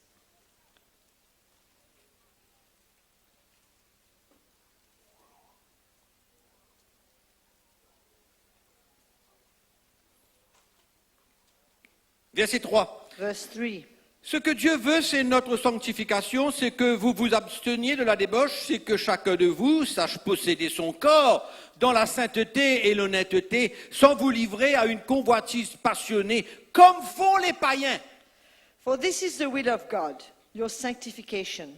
Verset 3. Verse 3. Ce que Dieu veut, c'est notre sanctification, c'est que vous vous absteniez de la débauche, c'est que chacun de vous sache posséder son corps dans la sainteté et l'honnêteté, sans vous livrer à une convoitise passionnée, comme font les païens. For this is the will of God, your sanctification,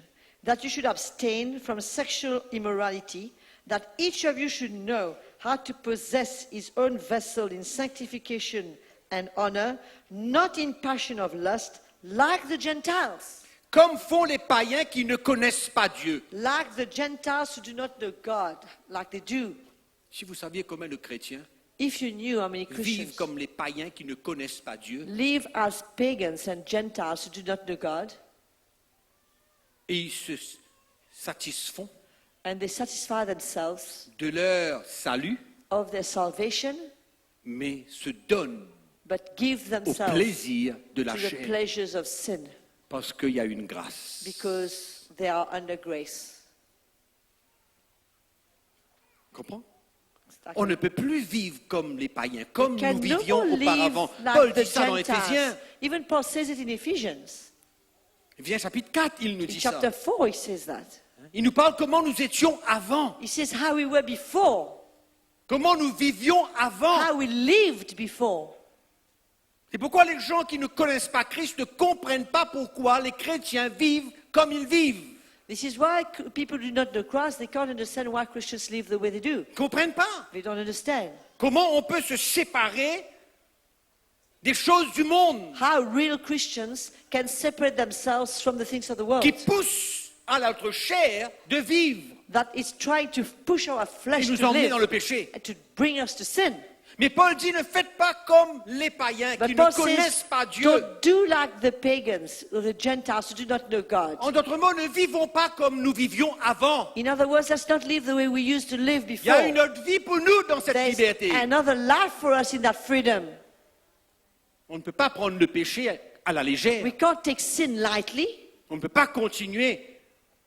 that you should abstain from sexual immorality, that each of you should know how to possess his own vessel in sanctification and honor, not in passion of lust, like the Gentiles. comme font les païens qui ne connaissent pas Dieu. like the Gentiles who do not know God, like they do. Si vous saviez comment le chrétien If you knew how many vivent Christians comme les païens qui ne connaissent pas Dieu, live as pagans and Gentiles who do not know God, et ils se satisfont and they satisfy themselves de leur salut, of their salvation, mais se donnent but give au themselves plaisir de la to the chair, pleasures of sin parce qu'il y a une grâce. because they are under grace. Comprends? Like On ne peut plus vivre comme les païens, comme can nous no vivions more auparavant. live like Paul the dit ça dans Gentiles. Éphésiens. Even Paul says it in Ephesians. Éphésiens chapitre 4, il nous In dit ça. chapter 4, he says that. Il nous parle comment nous étions avant, He says how we were before, comment nous vivions avant. how we lived before. C'est pourquoi les gens qui ne connaissent pas Christ ne comprennent pas pourquoi les chrétiens vivent comme ils vivent. This is why people do not know Christ. They can't understand why Christians live the way they do. Ils ne comprennent pas. They don't understand Comment on peut se séparer des choses du monde how real Christians can separate themselves from the things of the world. qui poussent à notre chair de vivre That is trying to push our et flesh nous to emmener live dans le péché. and to bring us to sin. Mais Paul dit, ne faites pas comme les païens But qui Paul ne connaissent says, pas Dieu. don't do like the pagans or the Gentiles who do not know God. En d'autres mots, ne vivons pas comme nous vivions avant. In other words, let's not live the way we used to live Il y a une before. autre vie pour nous dans cette There's liberté. another life for us in that freedom. On ne peut pas prendre le péché à la légère. We can't take sin lightly. On ne peut pas continuer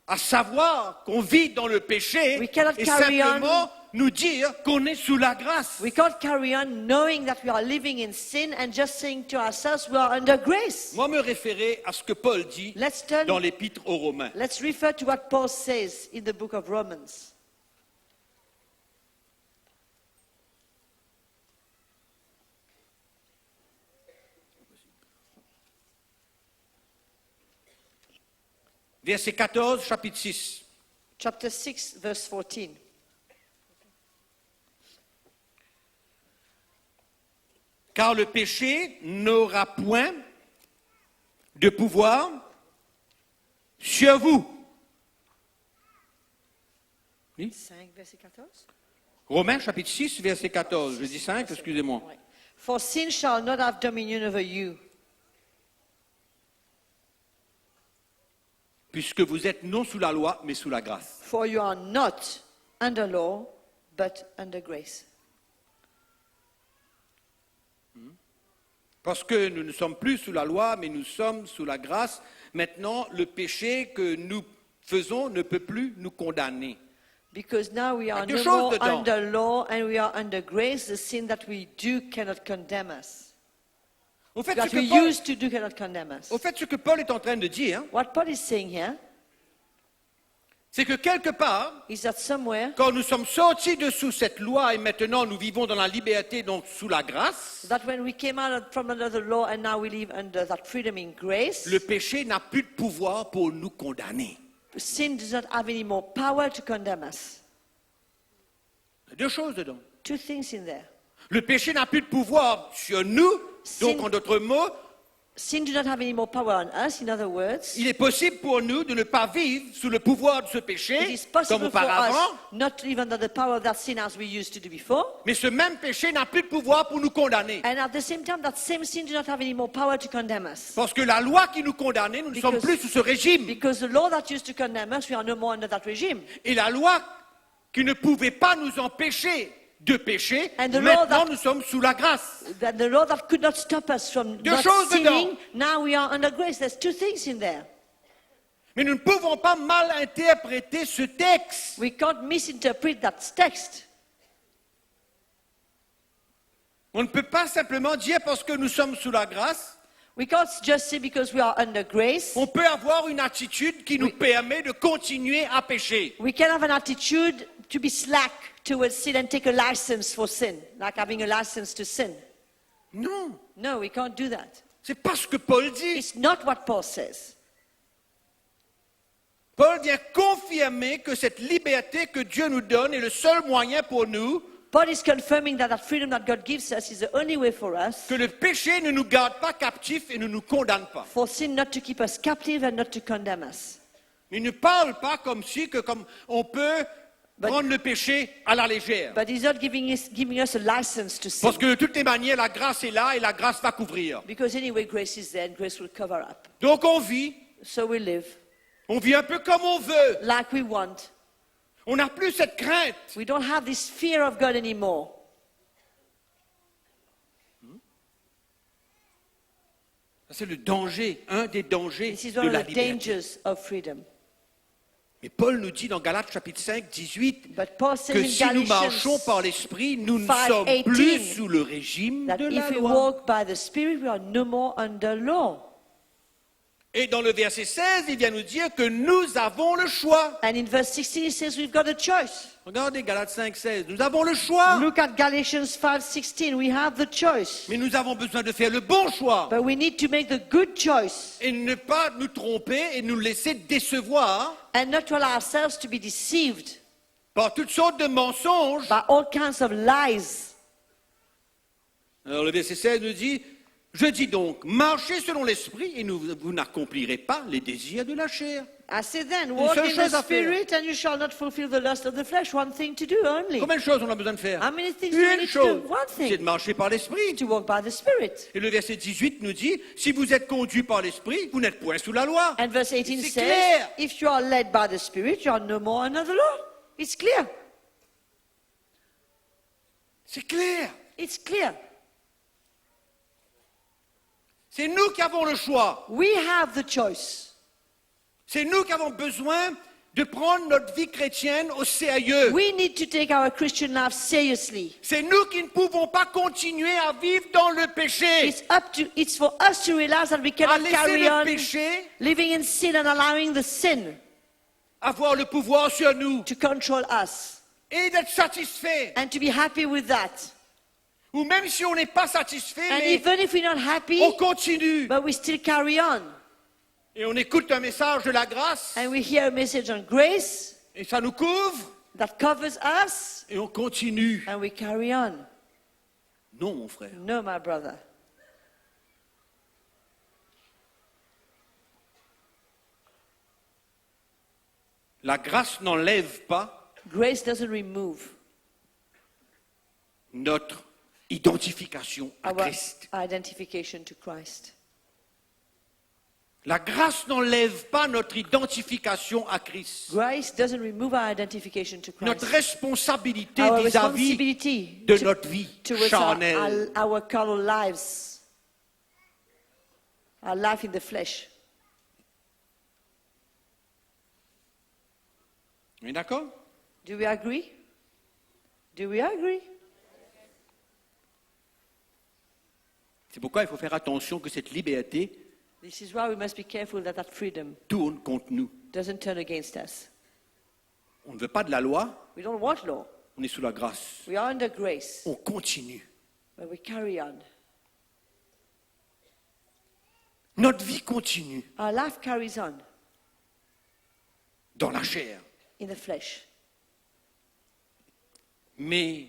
à savoir qu'on vit dans le péché We cannot et carry simplement nous dire qu'on est sous la grâce. We can't carry on knowing that we are living in sin and just saying to ourselves we are under grace. Moi, me référer à ce que Paul dit Let's turn, dans l'épître aux Romains. let's refer to what Paul says in the book of Romans. Verset 14, chapitre 6. Chapter 6, verse 14. Car le péché n'aura point de pouvoir sur vous. 5, verset 14. Romains chapitre 6, verset 14. Je dis 5, excusez-moi. Right. For sin shall not have dominion over you, Puisque vous êtes non sous la loi, mais sous la grâce. for you are not under law, but under grace. Parce que nous ne sommes plus sous la loi, mais nous sommes sous la grâce. Maintenant, le péché que nous faisons ne peut plus nous condamner. Because now we are quelque no chose more dedans. under law and we are under grace. The sin that we do cannot condemn us. Au fait, That ce we que Paul, used to do cannot condemn us. au fait, ce que Paul est en train de dire, What Paul is saying here c'est que quelque part, is that somewhere, quand nous sommes sortis de sous cette loi et maintenant nous vivons dans la liberté, donc sous la grâce, that when we came out from under the law and now we live under that freedom in grace, le péché n'a plus de pouvoir pour nous condamner. sin does not have any more power to condemn us. Il y a deux choses dedans. Two things in there. Le péché n'a plus de pouvoir sur nous, donc en d'autres mots, Sin do not have any more power on us. In other words, il est possible pour nous de ne pas vivre sous le pouvoir de ce it péché is comme possible for us auparavant, not to live under the power of that sin as we used to do before. mais ce même péché n'a plus de pouvoir pour nous condamner. And at the same time, that same sin do not have any more power to condemn us. Parce que la loi qui nous condamnait, nous ne sommes plus sous ce régime. Because the law that used to condemn us, we are no more under that regime. Et la loi qui ne pouvait pas nous empêcher de pécher, And the law maintenant that- nous sommes sous la grâce. That the law that could not stop us from Deux not choses sinning, dedans. now we are under grace. There's two things in there. Mais nous ne pouvons pas mal interpréter ce texte. We can't misinterpret that text. On ne peut pas simplement dire parce que nous sommes sous la grâce, We can't just say because we are under grace, on peut avoir une attitude qui nous permet de continuer à pécher. we can have an attitude to be slack towards sin and take a license for sin, like having a license to sin. Non, No, we can't do that. c'est pas ce que Paul dit. It's not what Paul says. Paul vient confirmer que cette liberté que Dieu nous donne est le seul moyen pour nous Paul is confirming that that freedom that God gives us is the only way for us, que le péché ne nous garde pas captifs et ne nous condamne pas. for sin not to keep us captive and not to condemn us. Il ne parle pas comme on peut prendre le péché à la légère. But he's not giving us a license to sin. Parce que de toutes les manières, la grâce est là et la grâce va couvrir. Because anyway, grace is there and grace will cover up. Donc on vit So we live un peu comme on veut. like we want. On n'a plus cette crainte. We don't have this fear of God anymore. C'est le danger, un des dangers This is de one la of the liberté. dangers of freedom. Mais Paul nous dit dans Galates chapitre 5, 18, But Paul says que in si nous marchons Galatians par l'esprit, nous ne 5, sommes 18, plus sous le régime that de la if we loi. walk by the Spirit, we are no more under law. Et dans le verset 16, il vient nous dire que nous avons le choix. And in verse 16, it says we've got a choice. Regardez Galates 5, 16, nous avons le choix. Look at Galatians 5:16. We have the choice. Mais nous avons besoin de faire le bon choix But we need to make the good choice et ne pas nous tromper et nous laisser décevoir and not to allow ourselves to be deceived par toutes sortes de mensonges. by all kinds of lies. Alors le verset 16 nous dit, je dis donc, marchez selon l'esprit et vous n'accomplirez pas les désirs de la chair. I say then, walk seule in the chose à faire. Spirit and you shall not fulfill the lust of the flesh. One thing to do only. Combien de choses on a besoin de faire? How many things do we Une need chose, to do? One c'est de thing, marcher par l'esprit. to walk by the Spirit. Et le verset 18 nous dit, si vous êtes conduit par l'esprit, vous n'êtes point sous la loi. And verse 18 C'est says, clair. if you are led by the Spirit, you are no more under the law. It's clear. C'est clair. It's clear. C'est nous qui avons le choix. We have the choice. C'est nous qui avons besoin de prendre notre vie chrétienne au sérieux. We need to take our Christian life seriously. C'est nous qui ne pouvons pas continuer à vivre dans le péché. It's for us to realize that we À cannot laisser carry le on péché living in sin and allowing the sin avoir le pouvoir sur nous to control us et d'être satisfait. and to be happy with that. Ou même si on n'est pas satisfait, And mais even if we're not happy, on continue. but we still carry on. Et on écoute un message de la grâce And we hear a message on grace et ça nous couvre that covers us et on continue. and we carry on. Non, mon frère. No, my brother. La grâce n'enlève pas Grace doesn't remove notre identification à our Christ. identification to Christ. La grâce n'enlève pas notre identification à Christ. Grace doesn't remove our identification to Christ. Notre responsabilité Our vis-à-vis responsibility de notre vie towards charnelle. our carnal lives, our life in the flesh. On est d'accord? Do we agree? Do we agree? C'est pourquoi il faut faire attention que cette liberté This is why we must be careful that that freedom tourne contre nous. doesn't turn against us. On ne veut pas de la loi, We don't want law. on est sous la grâce. We are under grace, On continue. but we carry on. Notre vie continue Our life carries on dans la chair. in the flesh. Mais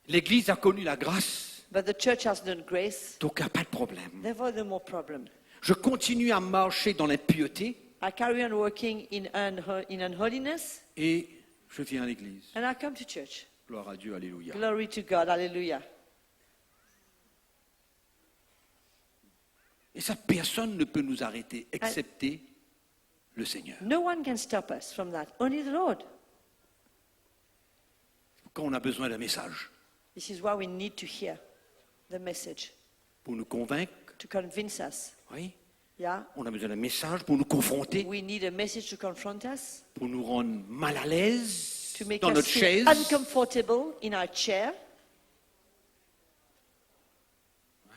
l'Église a connu la grâce, But the church has known grace, donc il n'y a pas de problème. therefore no more problem. Je continue à marcher dans l'impureté I carry on working in unholiness, et je viens à l'Église. and I come to church. Gloire à Dieu, alléluia. Glory to God, hallelujah. Et ça, personne ne peut nous arrêter, excepté le Seigneur. No one can stop us from that, only the Lord. Quand on a besoin d'un message This is why we need to hear the message pour nous convaincre, to convince us. oui, Yeah? on a besoin d'un message pour nous confronter, We need a message to confront us, pour nous rendre mal à l'aise to make dans us notre feel chaise, uncomfortable in our chair,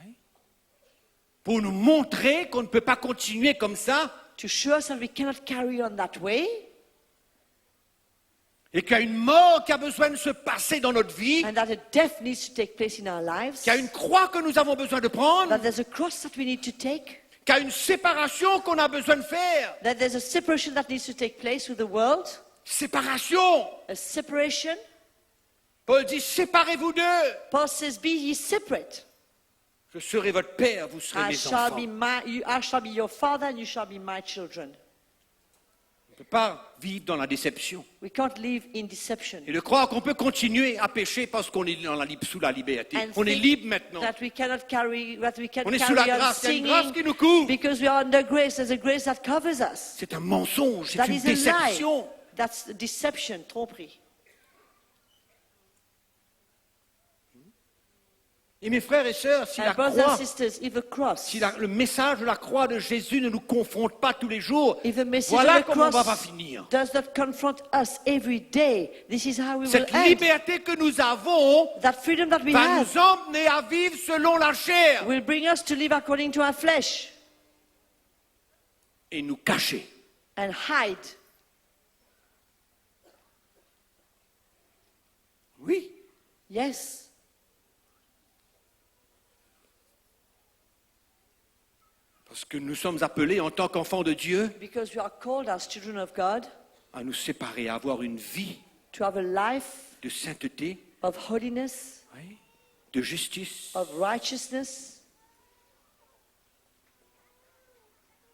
oui, pour nous montrer qu'on ne peut pas continuer comme ça to show us that we cannot carry on that way, et qu'il y a une mort qui a besoin de se passer dans notre vie, and that a death needs to take place in our lives, qu'il y a une croix que nous avons besoin de prendre, that there's a cross that we need to take, qu'il y a une séparation qu'on a besoin de faire. that there's a separation that needs to take place with the world, Séparation, a separation, Paul dit, séparez-vous d'eux. Paul says, be ye separate. Je serai votre père, vous serez mes enfants. I shall be your father and you shall be my children. On ne peut pas vivre dans la déception We can't live in deception. et de croire qu'on peut continuer à pécher parce qu'on est sous la liberté. And On est think libre maintenant. that we cannot carry, that we can On est sous la carry on grâce. Il y a une grâce singing qui nous couvre. because we are under grace. There's a grace that covers us. C'est un mensonge, c'est That une is a lie. déception. That's deception, tromperie. Et mes frères et sœurs, si la And brothers croix, and sisters, if the cross, si le message de la croix de Jésus ne nous confronte pas tous les jours, if the message voilà of the comment on va cross finir. does not confront us every day, this is how we will Cette end. liberté que nous avons That freedom that we va have nous emmener à vivre selon la chair will bring us to live according to our flesh et nous cacher. and hide. Oui, Yes. parce que nous sommes appelés en tant qu'enfants de Dieu Because we are called as children of God à nous séparer, à avoir une vie to have a life de sainteté, of holiness, oui, de justice. of righteousness,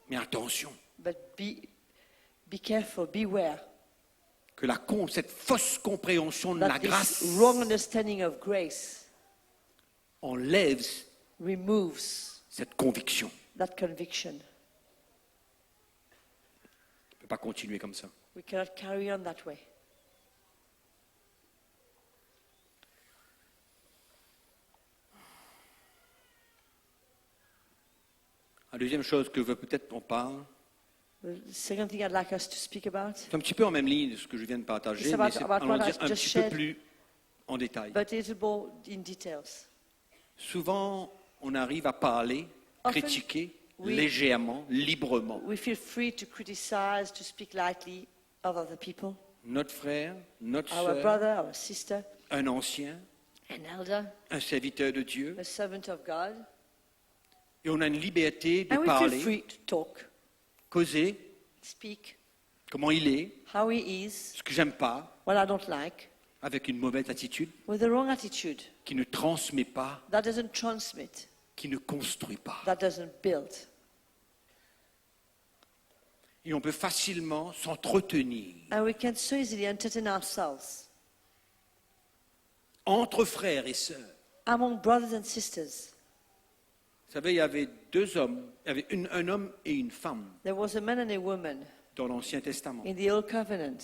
Mais attention, but be careful, beware que cette fausse compréhension de la that grâce this wrong understanding of grace enlève removes cette conviction. that conviction. On ne peut pas continuer comme ça. We cannot carry on that way. La deuxième chose que peut-être on parle, The second thing I'd like us to speak about, c'est un petit peu en même ligne de ce que je viens de partager, It's mais about- c'est about allons what dire I un just petit peu shared. plus en détail. but a little more in details. Souvent, on arrive à parler, Often, critiquer we- légèrement, librement. We feel free to criticize, to speak lightly of other people, Notre frère, notre our sœur, brother, our sister, un ancien, an elder, un serviteur de Dieu, a servant of God, et on a une liberté de and we feel parler, free to talk, causer, speak comment il est, how he is, ce que j'aime pas, what I don't like, avec une mauvaise attitude, with the wrong attitude qui ne transmet pas, that doesn't transmit, qui ne construit pas. that doesn't build. Et on peut facilement s'entretenir And we can so easily entertain ourselves entre frères et sœurs. among brothers and sisters. Vous savez, il y avait deux hommes, il y avait un homme et une femme There was a man and a woman dans l'Ancien Testament. in the Old Covenant.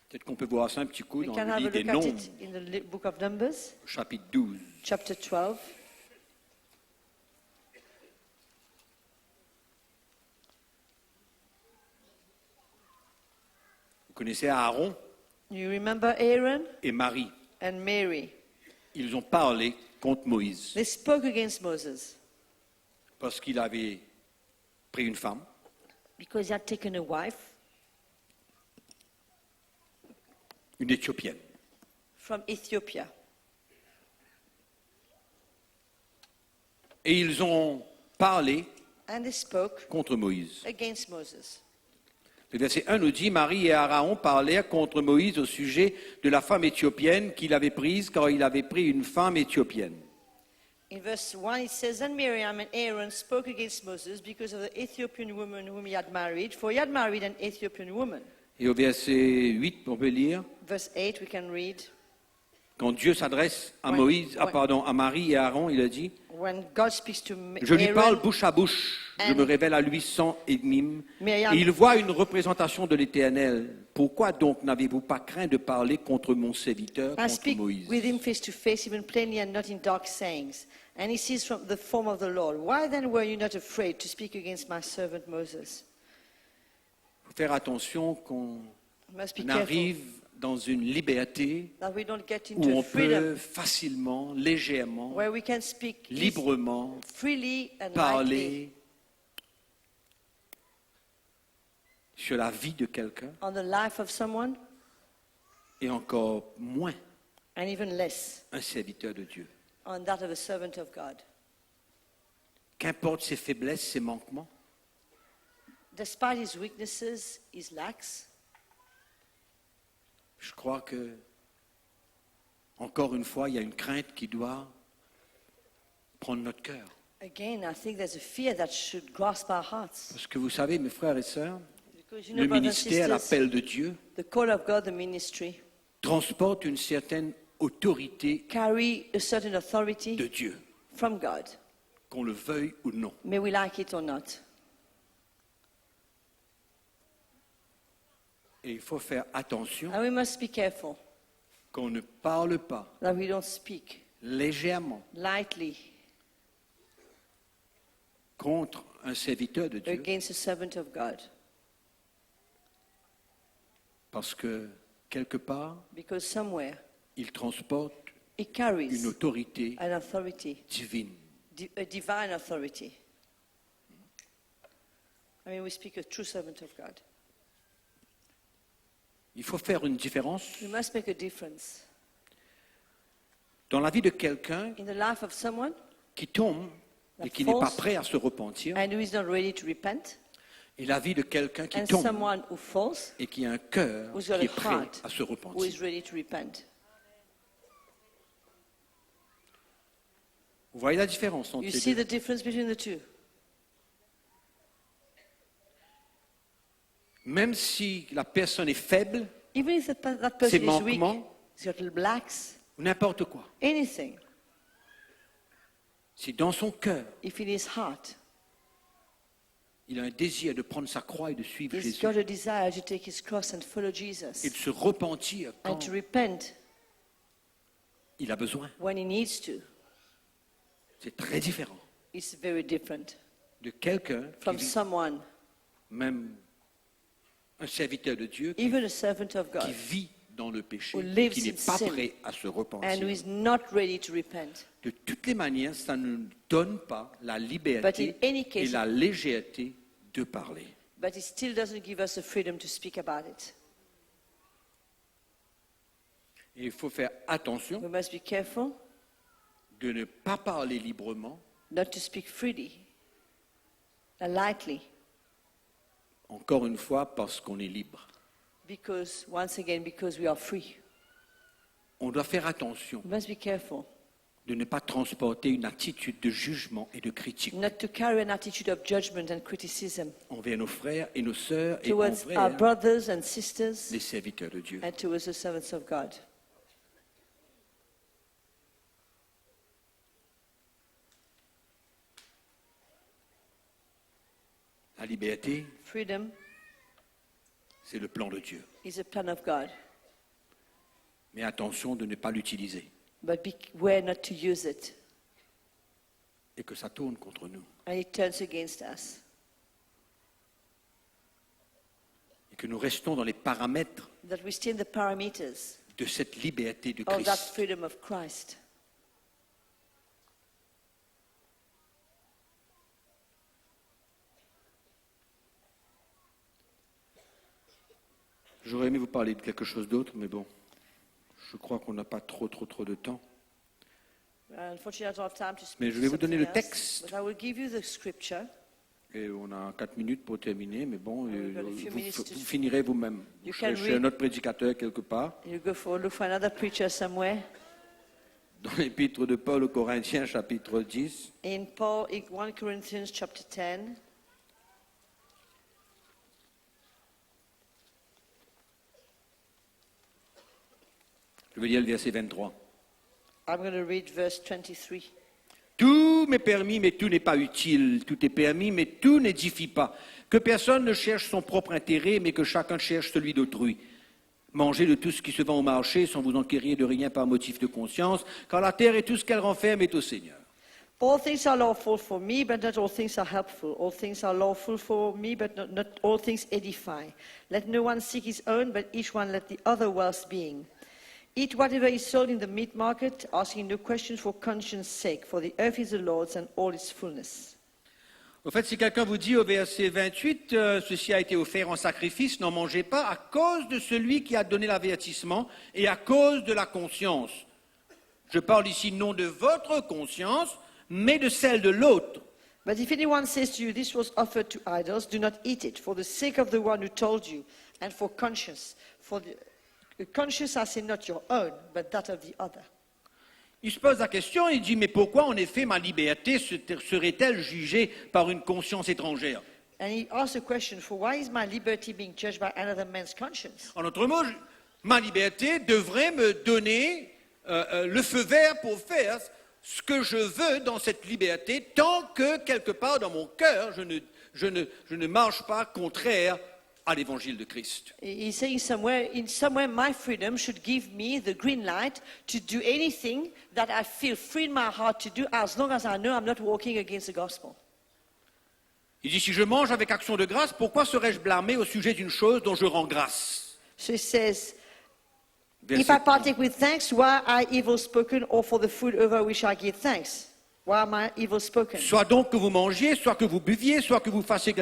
Peut-être qu'on peut voir ça un petit coup We dans can le have a livre des look at Nombres, it in the book of Numbers, chapitre 12. chapter 12. Vous connaissez Aaron You remember Aaron et Marie. and Mary? Ils ont parlé contre Moïse They spoke against Moses parce qu'il avait pris une femme, because he had taken a wife une Éthiopienne. from Ethiopia. Et ils ont parlé And they spoke contre Moïse. against Moses. Le verset 1 nous dit, Marie et Aaron parlèrent contre Moïse au sujet de la femme éthiopienne qu'il avait prise car il avait pris une femme éthiopienne. In verse 1 it says, Then Miriam and Aaron spoke against Moses because of the Ethiopian woman whom he had married, for he had married an Ethiopian woman. Et au verset 8, on peut lire, Verse 8 we can read, quand Dieu s'adresse à Ouais, Moïse, ouais. à Marie et Aaron, il a dit, when God speaks to je lui parle Aaron, bouche à bouche, je And- me révèle à lui sans énigme, Myriam- et il voit une représentation de l'Éternel. Pourquoi donc n'avez-vous pas craint de parler contre mon serviteur, I contre speak Moïse? with him face to face, even plainly and not in dark sayings. And he sees from the form of the Lord. Why then were you not afraid to speak against my servant Moses? Il faut faire attention qu'on We must be on careful arrive dans une liberté that we don't get où into on freedom peut facilement, légèrement, where we can speak librement freely and lightly parler sur la vie de quelqu'un on the life of someone, et encore moins and even less un serviteur de Dieu. on that of a servant of God. Qu'importe ses faiblesses, ses manquements, Despite his weaknesses, his lacks, je crois que Encore une fois, il y a une crainte qui doit prendre notre cœur. Again, I think there's a fear that should grasp our hearts. Parce que vous savez, mes frères et sœurs, Because le brothers and ministère, sisters, l'appel de Dieu, the call of God, the ministry, transporte une certaine autorité carry a certain authority de Dieu, from God, qu'on le veuille ou non. may we like it or not. Et il faut faire attention And we must be careful qu'on ne parle pas that we don't speak légèrement lightly contre un serviteur de Dieu, against a servant of God, parce que quelque part, because somewhere il transporte it une carries autorité an authority, divine. a divine authority. I mean, we speak a true servant of God. Il faut faire une différence We must make a difference dans la vie de quelqu'un in the life of someone qui tombe et qui n'est pas prêt à se repentir, and who is not ready to repent, et la vie de quelqu'un qui and tombe someone who falls, et qui a un cœur who's qui got a est prêt heart, à se who repentir. is ready to repent. Vous voyez la différence entre You les see deux? the difference between the two. Même si la personne est faible, Even if that person is weak, manquements, he's got lacks, ou n'importe quoi, anything, si dans son cœur, if in his heart il a un désir de prendre sa croix et de suivre he's Jésus, got a desire to take his cross and follow et de Jesus se repentir and quand to repent il a besoin, when he needs to, c'est très différent it's very different de quelqu'un qui from vit, someone, même un serviteur de Dieu, even a servant of qui God, vit dans le péché, who et lives qui n'est in pas sin prêt à se and repentir. who is not ready to repent. De toutes les manières, ça ne nous donne pas la But liberté in any et case, la légèreté de parler. but it still doesn't give us the freedom to speak about it. Et il faut faire attention We must be careful de ne pas parler librement, not to speak freely and lightly, encore une fois, parce qu'on est libre. because, once again, because we are free. On doit faire attention We must be careful de ne pas transporter une attitude de jugement et de critique not to carry an attitude of judgment and criticism envers nos frères et nos sœurs et towards our envers brothers and sisters les serviteurs de Dieu. and towards the servants of God. La liberté, Freedom c'est le plan de Dieu. is a plan of God, Mais attention de ne pas l'utiliser but beware not to use it et que ça tourne contre nous. and it turns against us. Et que nous restons dans les paramètres That we stay in the parameters de cette liberté de of that Christ. freedom of Christ. J'aurais aimé vous parler de quelque chose d'autre, mais bon, je crois qu'on n'a pas trop de temps. Unfortunately, I don't have time to speak Mais je to vais vous donner something le else, texte. but I will give you the scripture. Et on a 4 minutes pour terminer, mais bon, we've got a few minutes to- vous finirez vous-même. Vous You can cherchez read. un autre prédicateur quelque part. You look for another preacher somewhere. Dans l'épître de Paul aux Corinthiens, chapitre 10, In Paul, in 1 Corinthians chapter 10, je veux dire le verset 23. I'm going to read verse 23. Tout m'est permis, mais tout n'est pas utile. Tout est permis, mais tout n'édifie pas. Que personne ne cherche son propre intérêt, mais que chacun cherche celui d'autrui. Mangez de tout ce qui se vend au marché, sans vous enquérir de rien par motif de conscience, car la terre et tout ce qu'elle renferme est au Seigneur. All things are lawful for me, but not all things are helpful. All things are lawful for me, but not all things edify. Let no one seek his own, but each one let the other well-being. Eat whatever is sold in the meat market, asking no questions for conscience sake, for the earth is the Lord's and all its fullness. Au fait, si quelqu'un vous dit au verset 28, ceci a été offert en sacrifice, n'en mangez pas à cause de celui qui a donné l'avertissement et à cause de la conscience. Je parle ici non de votre conscience, mais de celle de l'autre. But if anyone says to you, this was offered to idols, do not eat it, for the sake of the one who told you, and for conscience, for the The conscience, I say, not your own, but that of the other. Il se pose la question, il dit, mais pourquoi en effet ma liberté serait-elle jugée par une conscience étrangère? And he asks a question for why is my liberty being judged by another man's conscience? En d'autres mots, ma liberté devrait me donner le feu vert pour faire ce que je veux dans cette liberté, tant que quelque part dans mon cœur, je ne marche pas contraire à l'évangile de Christ. He's saying somewhere, my freedom should give me the green light to do anything that I feel free in my heart to do, as long as I know I'm not walking against the gospel. Il dit, si je mange avec action de grâce, pourquoi serais-je blâmé au sujet d'une chose dont je rends grâce? So he says, Verset if I partake with thanks, why am I evil spoken, or for the food over which I give thanks? Why am I evil spoken? Soit donc que vous mangiez, soit que vous buviez, soit que vous fassiez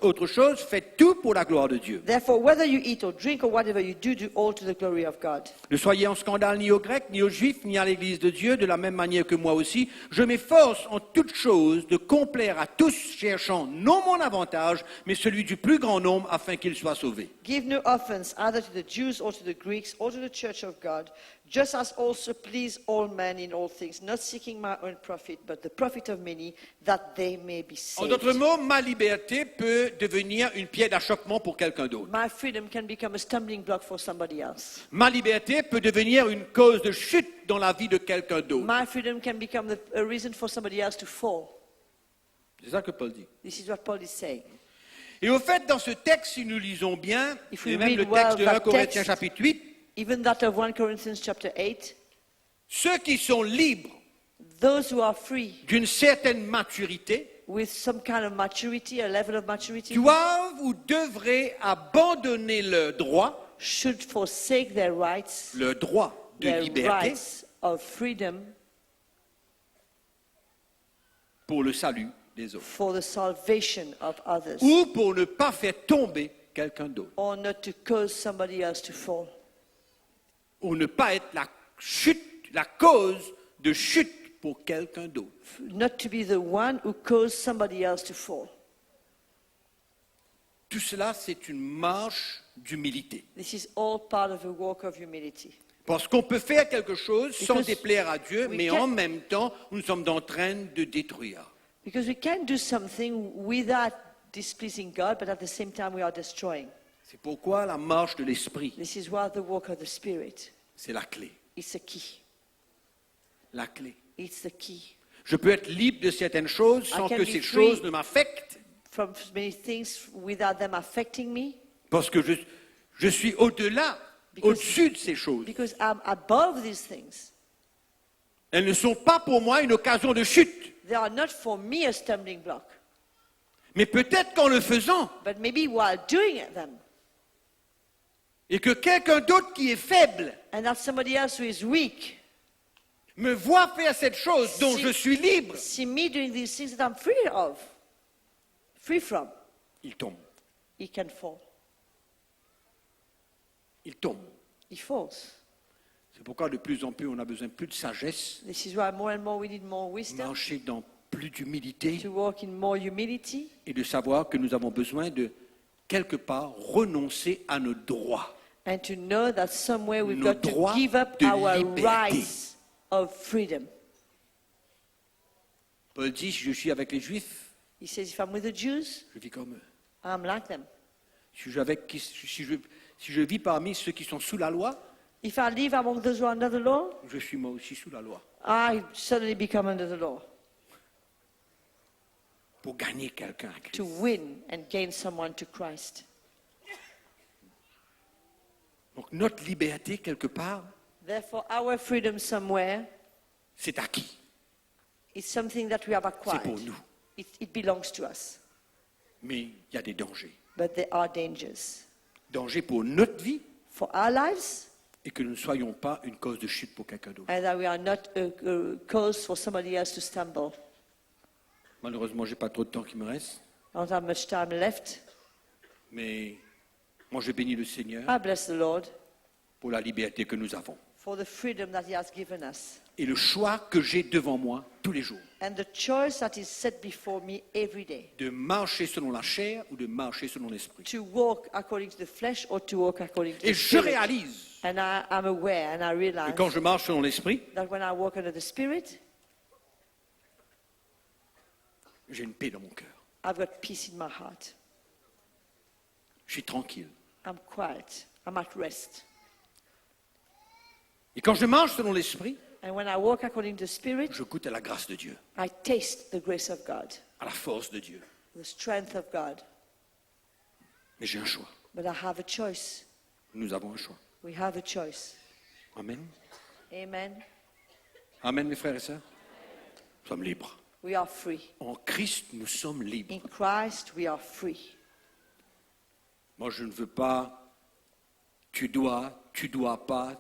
autre chose, faites tout pour la gloire de Dieu. Therefore, whether you eat or drink or whatever you do, do all to the glory of God. Ne soyez en scandale ni aux Grecs, ni aux Juifs, ni à l'Église de Dieu, de la même manière que moi aussi. Je m'efforce en toutes choses de complaire à tous, cherchant non mon avantage, mais celui du plus grand nombre, afin qu'ils soient sauvés. Give no offense either to the Jews or to the Greeks or to the church of God, just as also please all men in all things, not seeking my own profit, but the profit of many, that they may be En saved. d'autres mots, ma liberté peut devenir une pierre d'achoppement pour quelqu'un d'autre. My freedom can become a stumbling block for somebody else. Ma liberté peut devenir une cause de chute dans la vie de quelqu'un d'autre. My freedom can become a reason for somebody else to fall. C'est ça que Paul dit. This is what Paul is saying. Et au fait, dans ce texte, si nous lisons bien, If we et même read le well texte de that 1 Corinthiens text, chapitre 8, Even that of 1 Corinthians chapter 8, ceux qui sont libres those who are free d'une certaine maturité with some kind of maturity, a level of maturity, doivent ou devraient abandonner leur droit, should forsake their rights, le droit de their liberté, rights of freedom pour le salut des autres. for the salvation of others, Ou pour ne pas faire tomber quelqu'un d'autre. or not to cause somebody else to fall, Ou ne pas être la chute, la cause de chute pour quelqu'un d'autre. not to be the one who caused somebody else to fall. Tout cela, c'est une marche d'humilité. This is all part of a walk of humility. Parce qu'on peut faire quelque chose sans Because déplaire à Dieu, we mais can- en même temps, nous sommes en train de détruire. Because we can do something without displeasing God, but at the same time we are destroying. C'est pourquoi la marche de l'esprit, This is why the walk of the Spirit c'est la clé. is the key. La clé. It's the key. Je peux être libre de certaines choses sans I can que be ces free. choses ne m'affectent, From many things without them affecting me, parce que je suis au-delà, Because- au-dessus de ces choses. because I'm above these things. Elles ne sont pas pour moi une occasion de chute. They are not for me a stumbling block, Mais peut-être qu'en le faisant, but maybe while doing them, et que quelqu'un d'autre qui est faible and that somebody else who is weak me voit faire cette chose dont Si- je suis libre, see me doing these things that I'm free from, il tombe. he can fall. Il tombe. He falls. C'est pourquoi de plus en plus on a besoin plus de sagesse, This is why more and more we need more wisdom, marcher dans plus d'humilité to walk in more humility, et de savoir que nous avons besoin de quelque part renoncer à nos droits. and to know that somewhere we've Nos got to droits give up de our liberté. rights of freedom. Paul dit, si je suis avec les Juifs, He says, if I'm with the Jews, je vis comme eux. I'm like them. Si je vis parmi ceux qui sont sous la loi, If I live among those who are under the law, je suis moi aussi sous la loi. I suddenly become under the law Pour gagner quelqu'un à to Christ. win and gain someone to Christ. Donc notre liberté, quelque part, Therefore, our freedom somewhere c'est acquis. is something that we have acquired. C'est pour nous. It belongs to us. Mais il y a des dangers. But there are dangers. Dangers pour notre vie For our lives, et que nous ne soyons pas une cause de chute pour quelqu'un d'autre. and that we are not a cause for somebody else to stumble. Malheureusement, je n'ai pas trop de temps qui me reste, I don't have much time left. mais moi je bénis le Seigneur I bless the Lord pour la liberté que nous avons for the freedom that He has given us et le choix que j'ai devant moi tous les jours and the choice that is set before me every day de marcher selon la chair ou de marcher selon l'esprit. to walk according to the flesh or to walk according to Et the je Spirit. réalise And I'm aware and I que realize quand je marche selon l'esprit, that when I walk under the Spirit, j'ai une paix dans mon cœur. I've got peace in my heart. Je suis tranquille. I'm quiet. I'm at rest. Et quand je marche selon l'esprit, And when I walk according to the Spirit, je goûte à la grâce de Dieu, I taste the grace of God, à la force de Dieu. the strength of God. Mais j'ai un choix. But I have a choice. Nous avons un choix. We have a choice. Amen. Amen. Amen, mes frères et sœurs. Nous sommes libres. We are free. En Christ, nous sommes libres. In Christ, we are free. Moi, je ne veux pas, tu dois pas,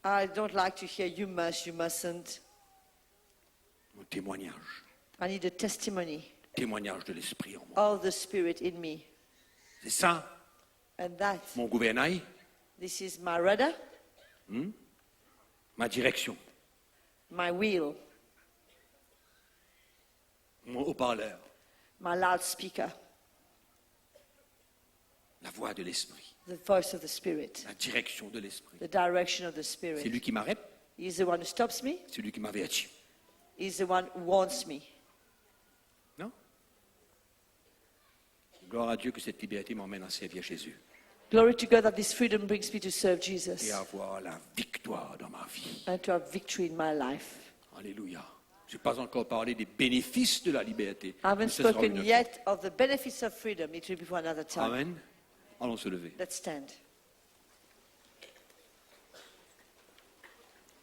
I don't like to hear you mustn't. mon témoignage. I need a testimony Témoignage de l'esprit en moi. of the Spirit in me. C'est ça, And that, mon gouvernail, this is my rudder, ma direction, my wheel, mon haut-parleur, my loudspeaker, la voix de l'esprit, the voice of the Spirit, la direction de l'esprit. the direction of the C'est Spirit. lui qui m'arrête, He's the one who stops me. c'est lui qui m'avertit. He's the one who wants me. Non? Gloire à Dieu que cette liberté m'emmène à servir Jésus Glory to God that this freedom brings me to serve et Jesus à avoir la victoire dans ma vie. and to have victory in my life. Alléluia. Je n'ai pas encore parlé des bénéfices de la liberté. I haven't Mais ce sera spoken une autre yet of the benefits of freedom. It will be for another fois. time. Amen. Allons se lever. Let's stand.